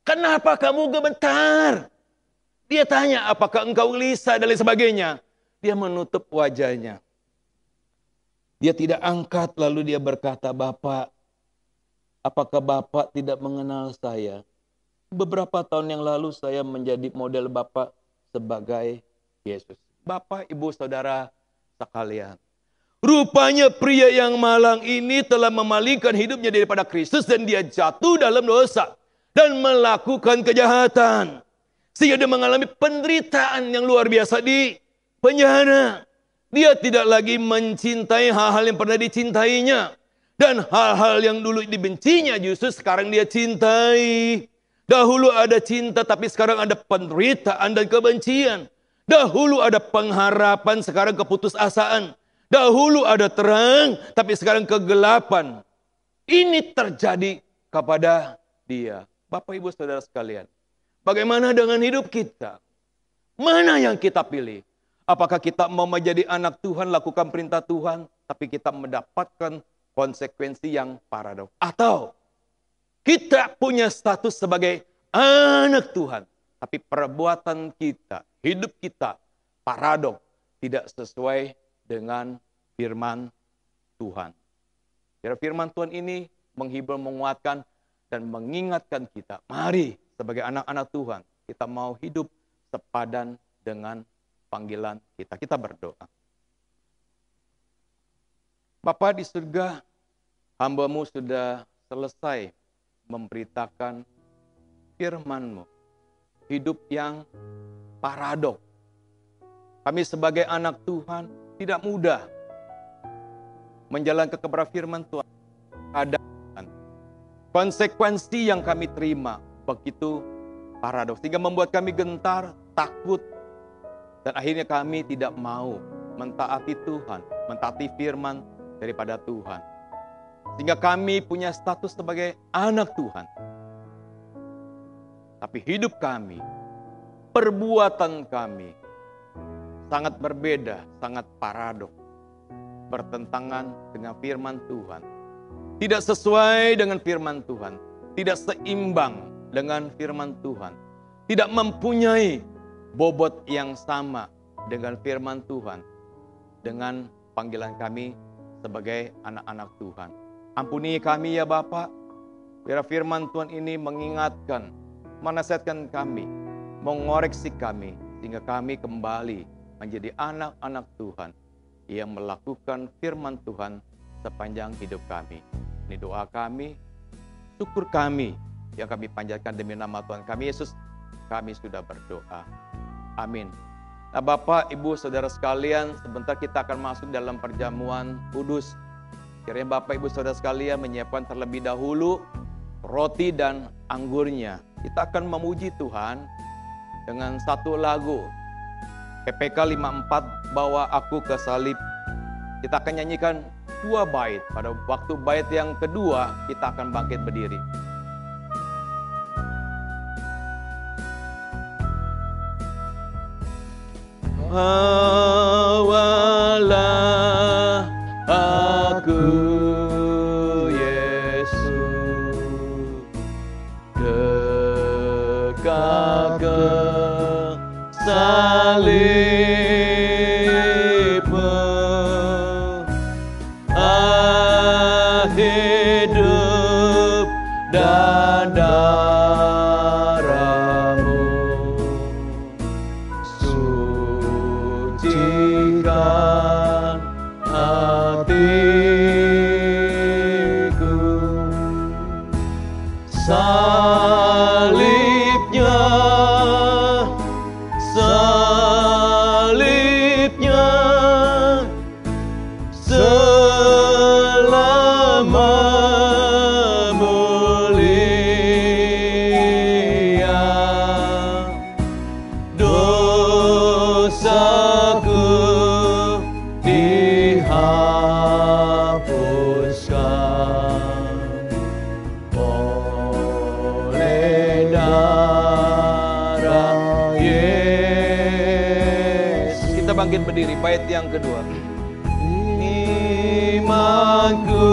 "Kenapa kamu gemetar?" Dia tanya, "Apakah engkau gelisah?" dan lain sebagainya. Dia menutup wajahnya. Dia tidak angkat, lalu dia berkata, "Bapak, apakah Bapak tidak mengenal saya? Beberapa tahun yang lalu saya menjadi model Bapak sebagai Yesus." Bapak, Ibu, Saudara sekalian, rupanya pria yang malang ini telah memalingkan hidupnya daripada Kristus dan dia jatuh dalam dosa dan melakukan kejahatan. Sehingga dia mengalami penderitaan yang luar biasa di penjara. Dia tidak lagi mencintai hal-hal yang pernah dicintainya. Dan hal-hal yang dulu dibencinya justru sekarang dia cintai. Dahulu ada cinta tapi sekarang ada penderitaan dan kebencian. Dahulu ada pengharapan, sekarang keputusasaan. Dahulu ada terang, tapi sekarang kegelapan. Ini terjadi kepada dia. Bapak, Ibu, Saudara sekalian, bagaimana dengan hidup kita? Mana yang kita pilih? Apakah kita mau menjadi anak Tuhan, lakukan perintah Tuhan, tapi kita mendapatkan konsekuensi yang paradok? Atau kita punya status sebagai anak Tuhan, tapi perbuatan kita, hidup kita paradok, tidak sesuai dengan firman Tuhan. Biar firman Tuhan ini menghibur, menguatkan, dan mengingatkan kita. Mari sebagai anak-anak Tuhan, kita mau hidup sepadan dengan panggilan kita. Kita berdoa. Bapa di surga, hamba-Mu sudah selesai memberitakan firman-Mu. Hidup yang paradok. Kami sebagai anak Tuhan tidak mudah menjalankan kebenaran firman Tuhan. Ada konsekuensi yang kami terima begitu paradoks, sehingga membuat kami gentar, takut, dan akhirnya kami tidak mau mentaati Tuhan, mentaati firman daripada Tuhan. Sehingga kami punya status sebagai anak Tuhan. Tapi hidup kami, perbuatan kami sangat berbeda, sangat paradok. Bertentangan dengan firman Tuhan. Tidak sesuai dengan firman Tuhan. Tidak seimbang dengan firman Tuhan. Tidak mempunyai bobot yang sama dengan firman Tuhan. Dengan panggilan kami sebagai anak-anak Tuhan. Ampuni kami ya Bapa. Biar firman Tuhan ini mengingatkan, menasihatkan kami, mengoreksi kami, sehingga kami kembali menjadi anak-anak Tuhan yang melakukan firman Tuhan sepanjang hidup kami. Ini doa kami, syukur kami yang kami panjatkan demi nama Tuhan kami Yesus. Kami sudah berdoa. Amin. Nah Bapak, Ibu, Saudara sekalian, sebentar kita akan masuk dalam perjamuan kudus. Kiranya Bapak, Ibu, Saudara sekalian menyiapkan terlebih dahulu roti dan anggurnya. Kita akan memuji Tuhan dengan satu lagu. PPK 54, Bawa Aku ke Salib. Kita akan nyanyikan 2 bait. Pada waktu bait yang kedua, kita akan bangkit berdiri. Bawalah aku Yesus dekat ke salibmu, hidup dan darahmu sucikan hatiku. Salibnya, salibnya selama mulia, dosaku dihapuskan oleh darah Yesus. Kita bangkit berdiri, bait yang kedua. Imanku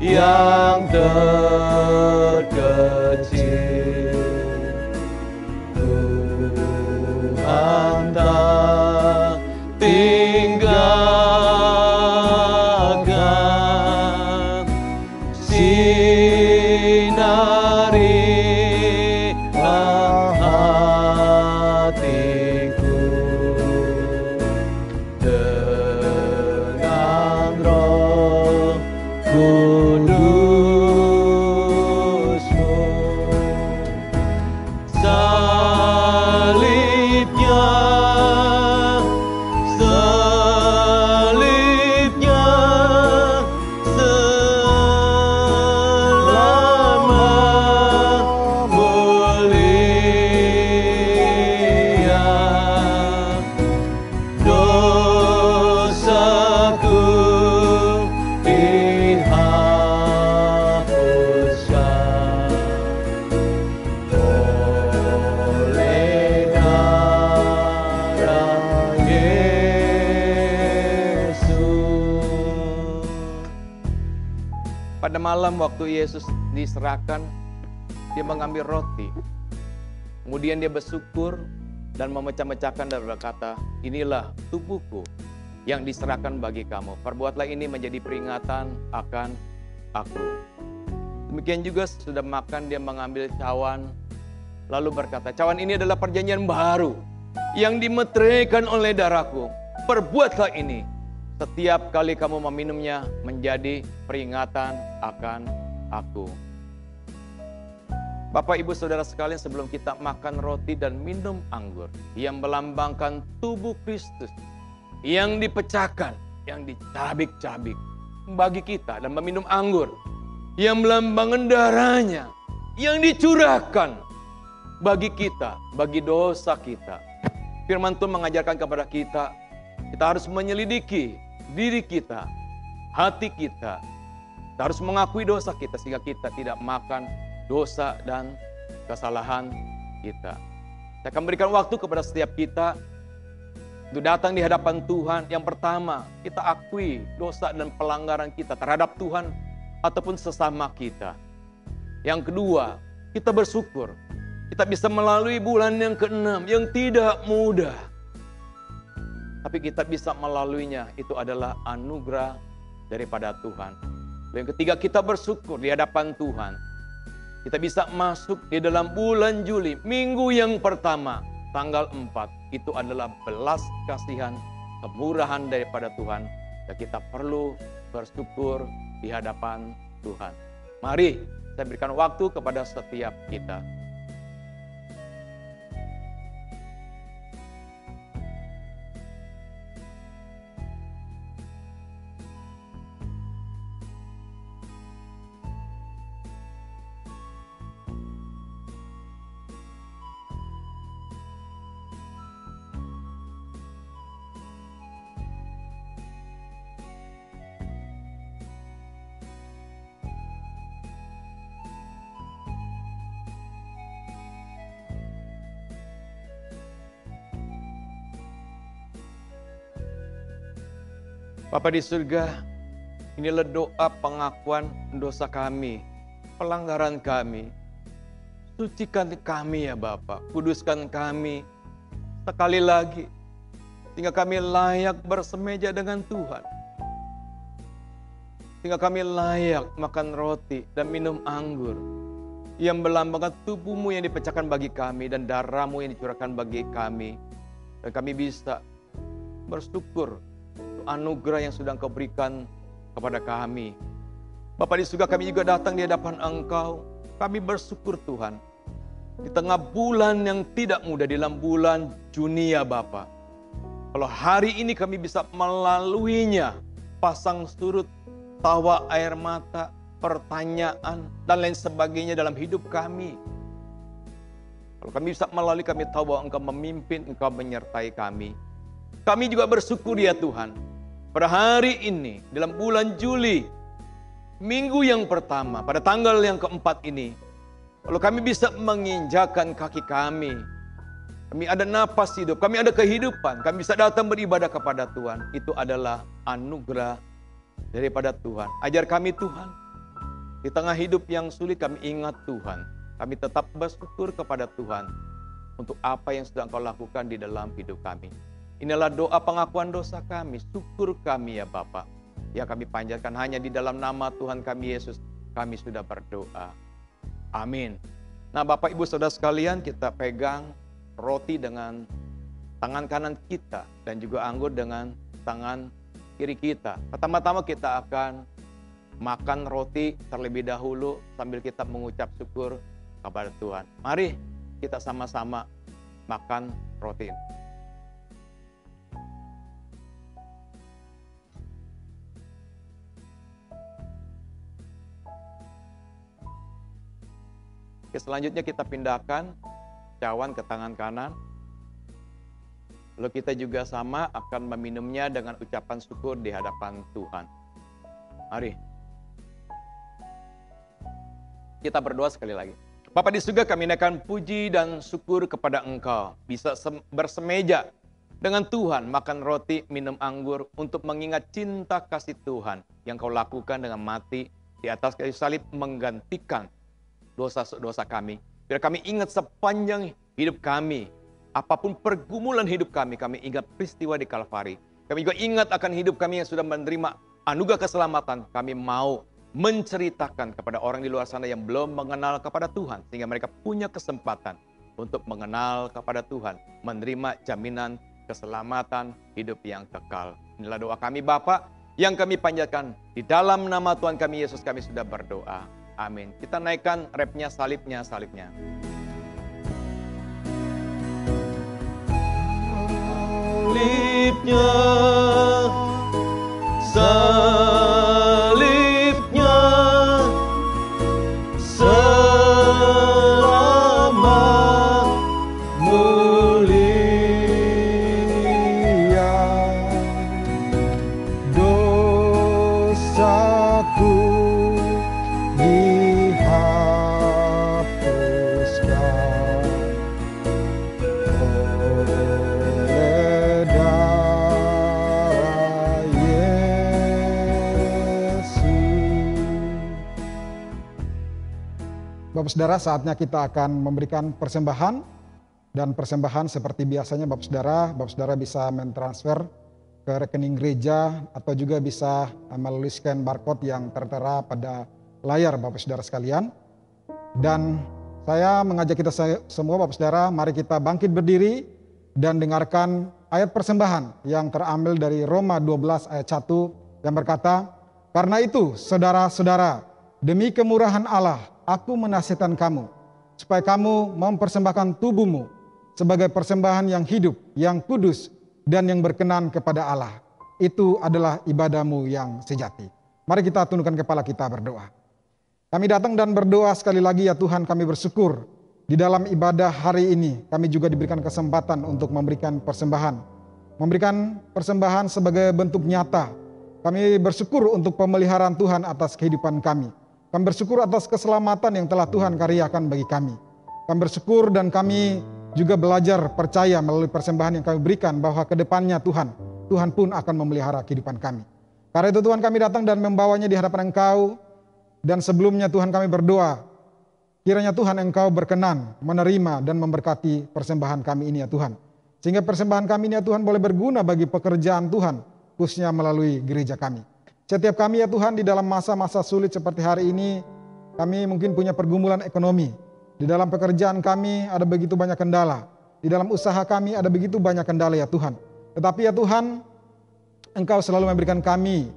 yang terkecil, Tuhan tak tinggalkan. Sinari hatiku dengan Roh Kudus-Mu. Salibnya, salibnya selama mulia, dosaku dihapuskan oleh darah Yesus. Pada malam waktu Yesus diserahkan, dia mengambil roti. Kemudian dia bersyukur dan memecah-mecahkan dan berkata, inilah tubuhku yang diserahkan bagi kamu. Perbuatlah ini menjadi peringatan akan aku. Demikian juga sudah makan, dia mengambil cawan, lalu berkata, cawan ini adalah perjanjian baru yang dimeteraikan oleh darahku. Perbuatlah ini setiap kali kamu meminumnya menjadi peringatan akan aku. Bapak, Ibu, Saudara sekalian, sebelum kita makan roti dan minum anggur yang melambangkan tubuh Kristus yang dipecahkan, yang dicabik-cabik bagi kita, dan meminum anggur yang melambangkan darahnya yang dicurahkan bagi kita, bagi dosa kita. Firman Tuhan mengajarkan kepada kita harus menyelidiki diri kita, hati kita, Kita harus mengakui dosa kita sehingga kita tidak makan dosa dan kesalahan kita. Saya akan berikan waktu kepada setiap kita untuk datang di hadapan Tuhan. Yang pertama, kita akui dosa dan pelanggaran kita terhadap Tuhan ataupun sesama kita. Yang kedua, kita bersyukur. Kita bisa melalui bulan yang ke-6 yang tidak mudah. Tapi kita bisa melaluinya, itu adalah anugerah daripada Tuhan. Yang ketiga, kita bersyukur di hadapan Tuhan. Kita bisa masuk di dalam bulan Juli, minggu yang pertama, tanggal 4. Itu adalah belas kasihan, kemurahan daripada Tuhan. Dan kita perlu bersyukur di hadapan Tuhan. Mari saya berikan waktu kepada setiap kita. Bapa di surga, inilah doa pengakuan dosa kami, pelanggaran kami. Sucikan kami ya Bapa, kuduskan kami sekali lagi, sehingga kami layak bersemeja dengan Tuhan. Sehingga kami layak makan roti dan minum anggur yang melambangkan tubuhmu yang dipecahkan bagi kami dan darahmu yang dicurahkan bagi kami. Dan kami bisa bersyukur anugerah yang sudah Engkau berikan kepada kami. Bapa di surga, kami juga datang di hadapan Engkau. Kami bersyukur Tuhan. Di tengah bulan yang tidak mudah, di dalam bulan Juni ya Bapa. Kalau hari ini kami bisa melaluinya, pasang surut, tawa air mata, pertanyaan, dan lain sebagainya dalam hidup kami. Kalau kami bisa melalui, kami tahu bahwa Engkau memimpin, Engkau menyertai kami. Kami juga bersyukur ya Tuhan. Pada hari ini, dalam bulan Juli, minggu yang pertama, pada tanggal yang keempat ini, kalau kami bisa menginjakan kaki kami ada napas hidup, kami ada kehidupan, kami bisa datang beribadah kepada Tuhan, itu adalah anugerah daripada Tuhan. Ajar kami Tuhan, di tengah hidup yang sulit kami ingat Tuhan, kami tetap bersyukur kepada Tuhan untuk apa yang sudah Engkau lakukan di dalam hidup kami. Inilah doa pengakuan dosa kami, syukur kami ya Bapa. Ya kami panjatkan hanya di dalam nama Tuhan kami Yesus, kami sudah berdoa. Amin. Nah Bapak Ibu Saudara sekalian, kita pegang roti dengan tangan kanan kita dan juga anggur dengan tangan kiri kita. Pertama-tama kita akan makan roti terlebih dahulu sambil kita mengucap syukur kepada Tuhan. Mari kita sama-sama makan roti. Oke, selanjutnya kita pindahkan cawan ke tangan kanan. Lalu kita juga sama akan meminumnya dengan ucapan syukur di hadapan Tuhan. Mari. Kita berdoa sekali lagi. Bapa di surga, kami naikkan puji dan syukur kepada Engkau. Bisa bersemeja dengan Tuhan, makan roti, minum anggur untuk mengingat cinta kasih Tuhan yang Kau lakukan dengan mati di atas kayu salib menggantikan dosa-dosa kami. Biar kami ingat sepanjang hidup kami, apapun pergumulan hidup kami ingat peristiwa di Kalvari. Kami juga ingat akan hidup kami yang sudah menerima anugerah keselamatan. Kami mau menceritakan kepada orang di luar sana yang belum mengenal kepada Tuhan, sehingga mereka punya kesempatan untuk mengenal kepada Tuhan, menerima jaminan keselamatan hidup yang kekal. Inilah doa kami Bapa yang kami panjatkan di dalam nama Tuhan kami Yesus, kami sudah berdoa. Amin. Kita naikkan rapnya, salibnya. Salibnya, salibnya, selamat mulia, dosaku Bapak Saudara, saatnya kita akan memberikan persembahan, dan persembahan seperti biasanya Bapak Saudara bisa mentransfer ke rekening gereja atau juga bisa melalui scan barcode yang tertera pada layar Bapak Saudara sekalian. Dan saya mengajak kita semua Bapak Saudara, mari kita bangkit berdiri dan dengarkan ayat persembahan yang terambil dari Roma 12 ayat 1 yang berkata, "Karena itu saudara-saudara, demi kemurahan Allah, aku menasihatkan kamu, supaya kamu mempersembahkan tubuhmu sebagai persembahan yang hidup, yang kudus, dan yang berkenan kepada Allah. Itu adalah ibadahmu yang sejati." Mari kita tundukkan kepala kita berdoa. Kami datang dan berdoa sekali lagi ya Tuhan, kami bersyukur di dalam ibadah hari ini kami juga diberikan kesempatan untuk memberikan persembahan. Memberikan persembahan sebagai bentuk nyata. Kami bersyukur untuk pemeliharaan Tuhan atas kehidupan kami. Kami bersyukur atas keselamatan yang telah Tuhan karyakan bagi kami. Kami bersyukur dan kami juga belajar percaya melalui persembahan yang kami berikan bahwa ke depannya Tuhan pun akan memelihara kehidupan kami. Karena itu Tuhan, kami datang dan membawanya di hadapan Engkau. Dan sebelumnya Tuhan, kami berdoa, kiranya Tuhan Engkau berkenan menerima dan memberkati persembahan kami ini ya Tuhan. Sehingga persembahan kami ini ya Tuhan boleh berguna bagi pekerjaan Tuhan, khususnya melalui gereja kami. Setiap kami ya Tuhan di dalam masa-masa sulit seperti hari ini, kami mungkin punya pergumulan ekonomi. Di dalam pekerjaan kami ada begitu banyak kendala. Di dalam usaha kami ada begitu banyak kendala ya Tuhan. Tetapi ya Tuhan, Engkau selalu memberikan kami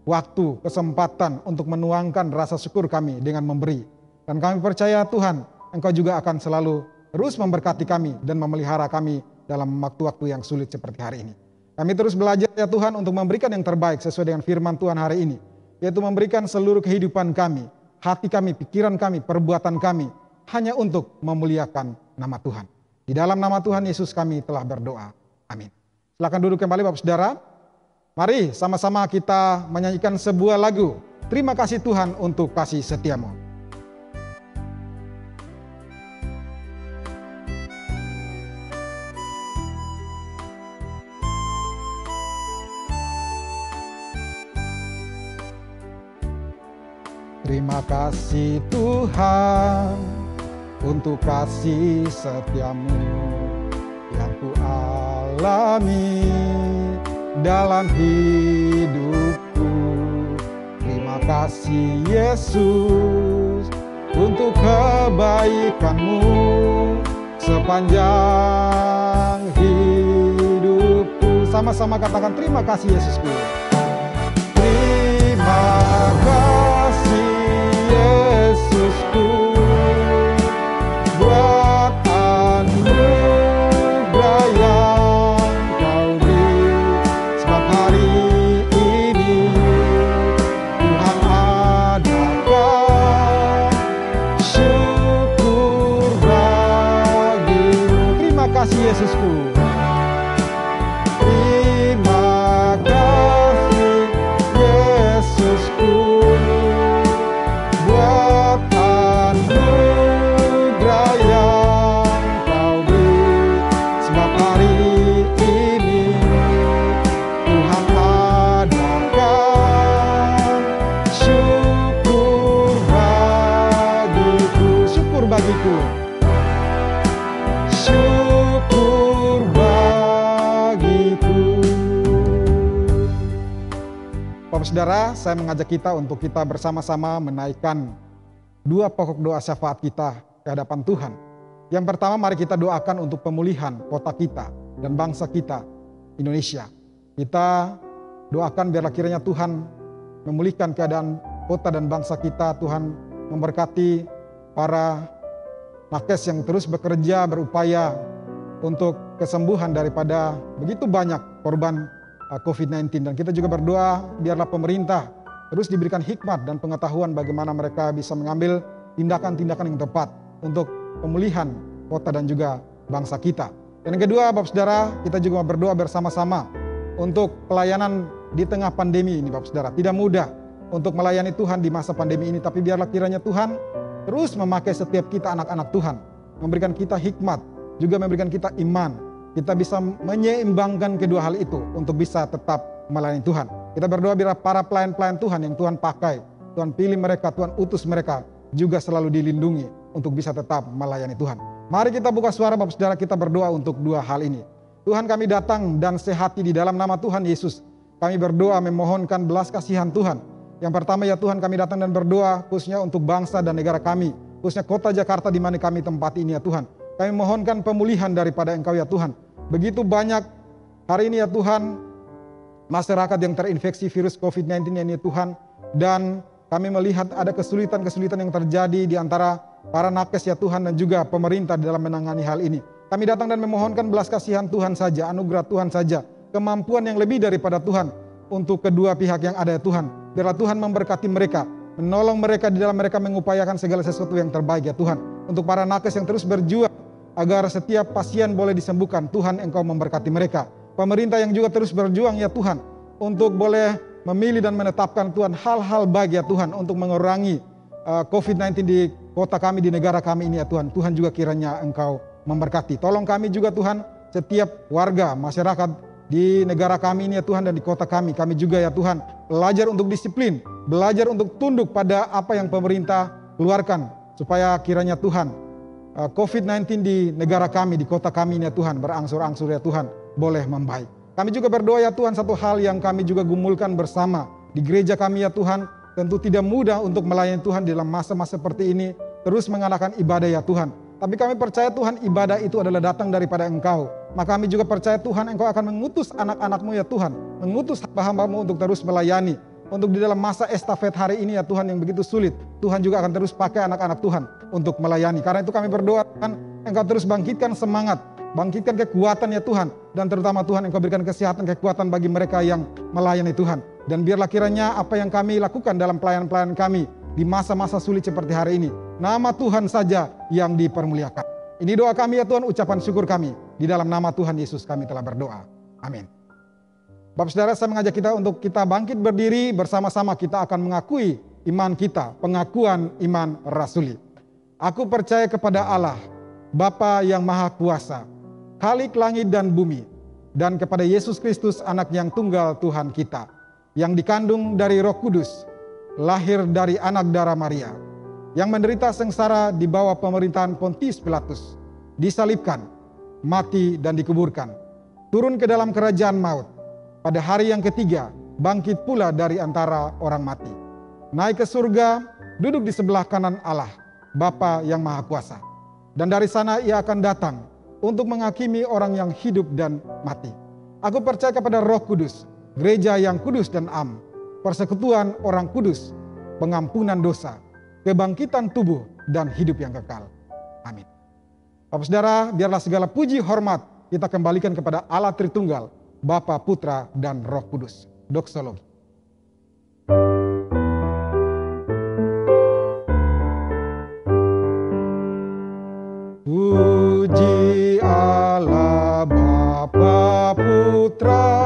waktu, kesempatan untuk menuangkan rasa syukur kami dengan memberi. Dan kami percaya Tuhan, Engkau juga akan selalu terus memberkati kami dan memelihara kami dalam waktu-waktu yang sulit seperti hari ini. Kami terus belajar ya Tuhan untuk memberikan yang terbaik sesuai dengan firman Tuhan hari ini. Yaitu memberikan seluruh kehidupan kami, hati kami, pikiran kami, perbuatan kami, hanya untuk memuliakan nama Tuhan. Di dalam nama Tuhan Yesus kami telah berdoa. Amin. Silakan duduk kembali Bapak Saudara. Mari sama-sama kita menyanyikan sebuah lagu. Terima kasih Tuhan untuk kasih setiamu. Terima kasih Tuhan untuk kasih setiamu yang ku alami dalam hidupku. Terima kasih Yesus untuk kebaikanmu sepanjang hidupku. Sama-sama katakan terima kasih Yesusku. Terima kasih Yesusku buat anugerah yang Kau beri. Sebab hari ini Tuhan adakan syukur bagimu. Terima kasih Yesusku. Terima kasih Yesusku buat anugerah yang Kau beri. Sebab hari ini Tuhan adakan syukur bagiku. Syukur bagiku. Syukur bagiku. Bapak Saudara, saya mengajak kita untuk kita bersama-sama menaikkan dua pokok doa syafaat kita ke hadapan Tuhan. Yang pertama, mari kita doakan untuk pemulihan kota kita dan bangsa kita, Indonesia. Kita doakan biarlah kiranya Tuhan memulihkan keadaan kota dan bangsa kita. Tuhan memberkati para nakes yang terus bekerja, berupaya untuk kesembuhan daripada begitu banyak korban COVID-19. Dan kita juga berdoa biarlah pemerintah terus diberikan hikmat dan pengetahuan bagaimana mereka bisa mengambil tindakan-tindakan yang tepat untuk pemulihan kota dan juga bangsa kita. Dan yang kedua, Bapak Saudara, kita juga berdoa bersama-sama untuk pelayanan di tengah pandemi ini, Bapak Saudara. Tidak mudah untuk melayani Tuhan di masa pandemi ini, tapi biarlah kiranya Tuhan terus memakai setiap kita anak-anak Tuhan, memberikan kita hikmat, juga memberikan kita iman. Kita bisa menyeimbangkan kedua hal itu untuk bisa tetap melayani Tuhan. Kita berdoa biar para pelayan-pelayan Tuhan yang Tuhan pakai, Tuhan pilih mereka, Tuhan utus mereka, juga selalu dilindungi untuk bisa tetap melayani Tuhan. Mari kita buka suara Bapak Saudara, kita berdoa untuk dua hal ini. Tuhan, kami datang dan sehati di dalam nama Tuhan Yesus. Kami berdoa memohonkan belas kasihan Tuhan. Yang pertama ya Tuhan, kami datang dan berdoa khususnya untuk bangsa dan negara kami, khususnya kota Jakarta di mana kami tempat ini ya Tuhan. Kami mohonkan pemulihan daripada Engkau ya Tuhan. Begitu banyak hari ini ya Tuhan, masyarakat yang terinfeksi virus COVID-19 ini ya Tuhan. Dan kami melihat ada kesulitan-kesulitan yang terjadi di antara para nakes ya Tuhan dan juga pemerintah dalam menangani hal ini. Kami datang dan memohonkan belas kasihan Tuhan saja, anugerah Tuhan saja, kemampuan yang lebih daripada Tuhan untuk kedua pihak yang ada ya Tuhan. Biarlah Tuhan memberkati mereka, menolong mereka di dalam mereka mengupayakan segala sesuatu yang terbaik ya Tuhan. Untuk para nakes yang terus berjuang agar setiap pasien boleh disembuhkan, Tuhan Engkau memberkati mereka. Pemerintah yang juga terus berjuang ya Tuhan, untuk boleh memilih dan menetapkan Tuhan hal-hal baik ya Tuhan, untuk mengurangi COVID-19 di kota kami, di negara kami ini ya Tuhan. Tuhan juga kiranya Engkau memberkati. Tolong kami juga Tuhan, setiap warga, masyarakat di negara kami ini ya Tuhan dan di kota kami juga ya Tuhan, belajar untuk disiplin, belajar untuk tunduk pada apa yang pemerintah keluarkan, supaya kiranya Tuhan COVID-19 di negara kami, di kota kami ini ya Tuhan, berangsur-angsur ya Tuhan, boleh membaik. Kami juga berdoa ya Tuhan, satu hal yang kami juga gumulkan bersama di gereja kami ya Tuhan, tentu tidak mudah untuk melayani Tuhan dalam masa-masa seperti ini, terus mengadakan ibadah ya Tuhan. Tapi kami percaya Tuhan, ibadah itu adalah datang daripada Engkau. Maka kami juga percaya Tuhan, Engkau akan mengutus anak-anak-Mu ya Tuhan, mengutus hamba-hamba-Mu untuk terus melayani. Untuk di dalam masa estafet hari ini ya Tuhan yang begitu sulit, Tuhan juga akan terus pakai anak-anak Tuhan untuk melayani. Karena itu kami berdoa Tuhan, Engkau terus bangkitkan semangat, bangkitkan kekuatan ya Tuhan. Dan terutama Tuhan, Engkau berikan kesehatan, kekuatan bagi mereka yang melayani Tuhan. Dan biarlah kiranya apa yang kami lakukan dalam pelayanan-pelayanan kami di masa-masa sulit seperti hari ini, nama Tuhan saja yang dipermuliakan. Ini doa kami ya Tuhan, ucapan syukur kami. Di dalam nama Tuhan Yesus kami telah berdoa. Amin. Bapak Saudara, saya mengajak kita untuk kita bangkit berdiri bersama-sama, kita akan mengakui iman kita, pengakuan iman rasuli. Aku percaya kepada Allah, Bapa yang Maha Kuasa, Khalik langit dan bumi, dan kepada Yesus Kristus, anak yang tunggal Tuhan kita, yang dikandung dari Roh Kudus, lahir dari anak darah Maria, yang menderita sengsara di bawah pemerintahan Pontius Pilatus, disalibkan, mati dan dikuburkan, turun ke dalam kerajaan maut, pada hari yang ketiga bangkit pula dari antara orang mati, naik ke surga, duduk di sebelah kanan Allah, Bapa yang Maha Kuasa, dan dari sana ia akan datang untuk menghakimi orang yang hidup dan mati. Aku percaya kepada Roh Kudus, gereja yang kudus dan am, persekutuan orang kudus, pengampunan dosa, kebangkitan tubuh, dan hidup yang kekal. Amin. Bapak Saudara, biarlah segala puji hormat kita kembalikan kepada Allah Tritunggal, Bapa, Putra, dan Roh Kudus. Doksologi. Puji Allah Bapa Putra,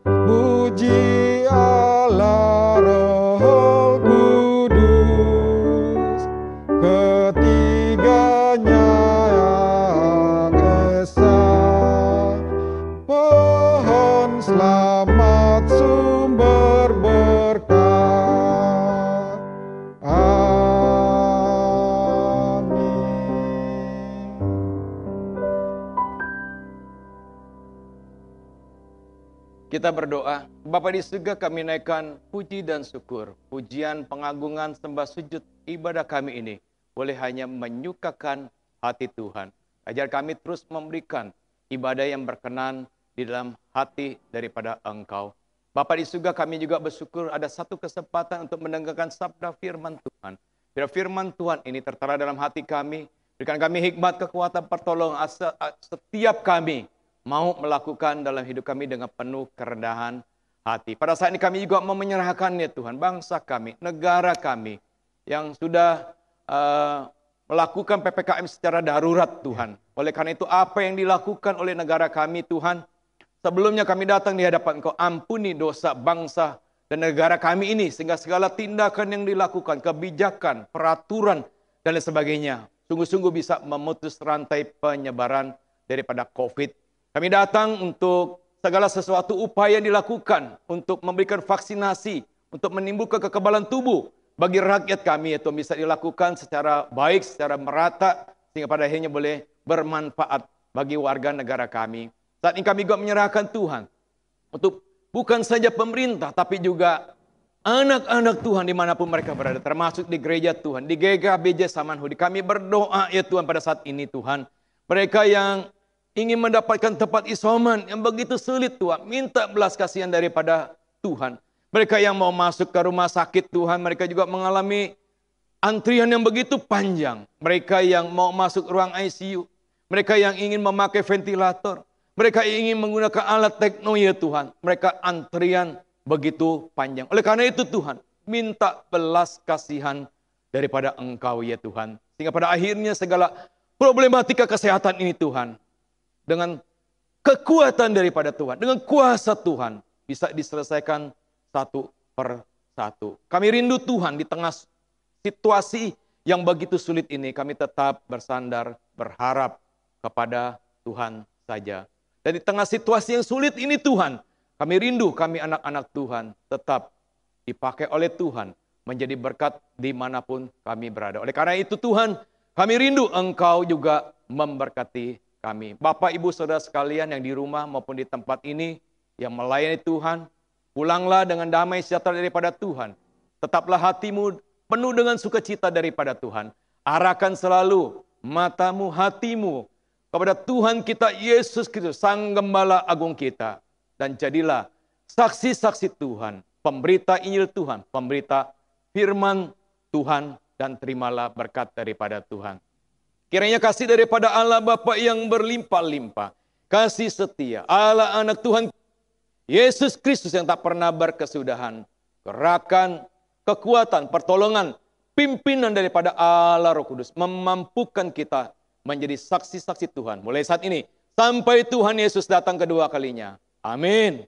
puji Allah Roh Kudus, ketiganya yang esa. Pohon selamat sumber berkat. Kita berdoa. Bapa di surga, kami naikkan puji dan syukur, pujian, pengagungan, sembah sujud, ibadah kami ini boleh hanya menyukakan hati Tuhan. Ajar kami terus memberikan ibadah yang berkenan di dalam hati daripada Engkau. Bapa di surga, kami juga bersyukur ada satu kesempatan untuk mendengarkan sabda firman Tuhan. Biar firman Tuhan ini tertera dalam hati kami, berikan kami hikmat, kekuatan, pertolongan, setiap kami mau melakukan dalam hidup kami dengan penuh kerendahan hati. Pada saat ini kami juga mau menyerahkan ya Tuhan, bangsa kami, negara kami yang sudah melakukan PPKM secara darurat Tuhan. Oleh karena itu apa yang dilakukan oleh negara kami Tuhan, sebelumnya kami datang di hadapan Engkau, ampuni dosa bangsa dan negara kami ini, sehingga segala tindakan yang dilakukan, kebijakan, peraturan, dan lain sebagainya, sungguh-sungguh bisa memutus rantai penyebaran daripada COVID. Kami datang untuk segala sesuatu upaya yang dilakukan untuk memberikan vaksinasi, untuk menimbulkan kekebalan tubuh bagi rakyat kami ya Tuhan bisa dilakukan secara baik, secara merata, sehingga pada akhirnya boleh bermanfaat bagi warga negara kami. Saat ini kami juga menyerahkan Tuhan untuk bukan saja pemerintah, tapi juga anak-anak Tuhan dimanapun mereka berada, termasuk di gereja Tuhan, di GKBJ Samanhudi. Kami berdoa ya Tuhan pada saat ini Tuhan. Mereka yang ingin mendapatkan tempat isoman yang begitu sulit Tuhan, minta belas kasihan daripada Tuhan. Mereka yang mau masuk ke rumah sakit Tuhan, mereka juga mengalami antrian yang begitu panjang. Mereka yang mau masuk ruang ICU, mereka yang ingin memakai ventilator, mereka yang ingin menggunakan alat teknologi ya Tuhan. Mereka antrian begitu panjang. Oleh karena itu Tuhan, minta belas kasihan daripada Engkau ya Tuhan. Sehingga pada akhirnya segala problematika kesehatan ini Tuhan, dengan kekuatan daripada Tuhan, dengan kuasa Tuhan, bisa diselesaikan satu per satu. Kami rindu Tuhan di tengah situasi yang begitu sulit ini, kami tetap bersandar, berharap kepada Tuhan saja. Dan di tengah situasi yang sulit ini Tuhan, kami rindu kami anak-anak Tuhan tetap dipakai oleh Tuhan menjadi berkat dimanapun kami berada. Oleh karena itu Tuhan, kami rindu Engkau juga memberkati kami. Bapak, Ibu, Saudara sekalian yang di rumah maupun di tempat ini yang melayani Tuhan, pulanglah dengan damai sejahtera daripada Tuhan. Tetaplah hatimu penuh dengan sukacita daripada Tuhan. Arahkan selalu matamu, hatimu kepada Tuhan kita Yesus Kristus, Sang Gembala Agung kita. Dan jadilah saksi-saksi Tuhan, pemberita Injil Tuhan, pemberita firman Tuhan, dan terimalah berkat daripada Tuhan. Kiranya kasih daripada Allah Bapa yang berlimpah-limpah, kasih setia Allah anak Tuhan Yesus Kristus yang tak pernah berkesudahan, gerakan, kekuatan, pertolongan, pimpinan daripada Allah Roh Kudus memampukan kita menjadi saksi-saksi Tuhan mulai saat ini sampai Tuhan Yesus datang kedua kalinya. Amin.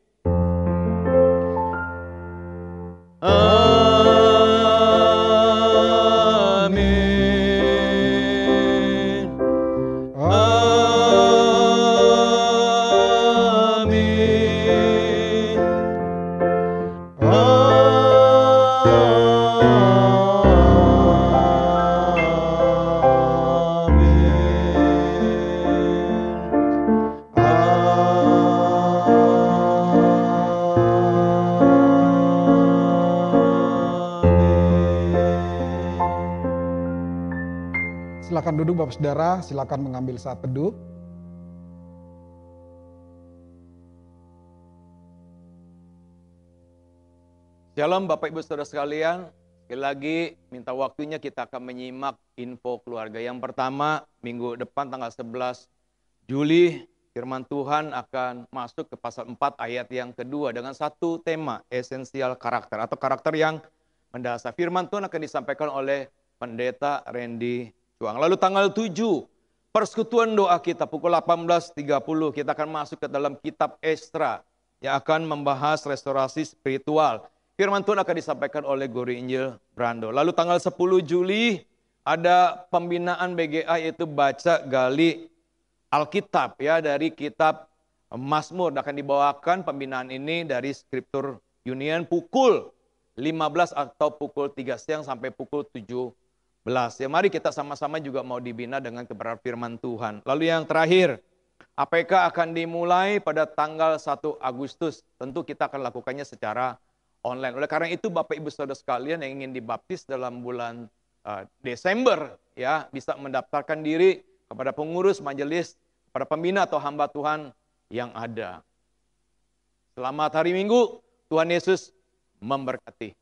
Silakan duduk Bapak Saudara, silakan mengambil saat teduh. Shalom Bapak Ibu Saudara sekalian, sekali lagi minta waktunya kita akan menyimak info keluarga. Yang pertama, minggu depan tanggal 11 Juli, firman Tuhan akan masuk ke pasal 4 ayat yang kedua dengan satu tema, esensial karakter atau karakter yang mendasar. Firman Tuhan akan disampaikan oleh Pendeta Randy Chuang. Lalu tanggal 7, persekutuan doa kita pukul 18.30, kita akan masuk ke dalam kitab Esra yang akan membahas restorasi spiritual. Firman Tuhan akan disampaikan oleh Guru Injil Brando. Lalu tanggal 10 Juli ada pembinaan BGA yaitu baca gali Alkitab ya, dari kitab Mazmur. Akan dibawakan pembinaan ini dari Scripture Union pukul 15 atau pukul 3 siang sampai pukul 17. Ya, mari kita sama-sama juga mau dibina dengan kebenaran firman Tuhan. Lalu yang terakhir, APK akan dimulai pada tanggal 1 Agustus. Tentu kita akan lakukannya secara online. Oleh karena itu Bapak Ibu Saudara sekalian yang ingin dibaptis dalam bulan Desember ya, bisa mendaftarkan diri kepada pengurus majelis, kepada pembina atau hamba Tuhan yang ada. Selamat hari Minggu, Tuhan Yesus memberkati.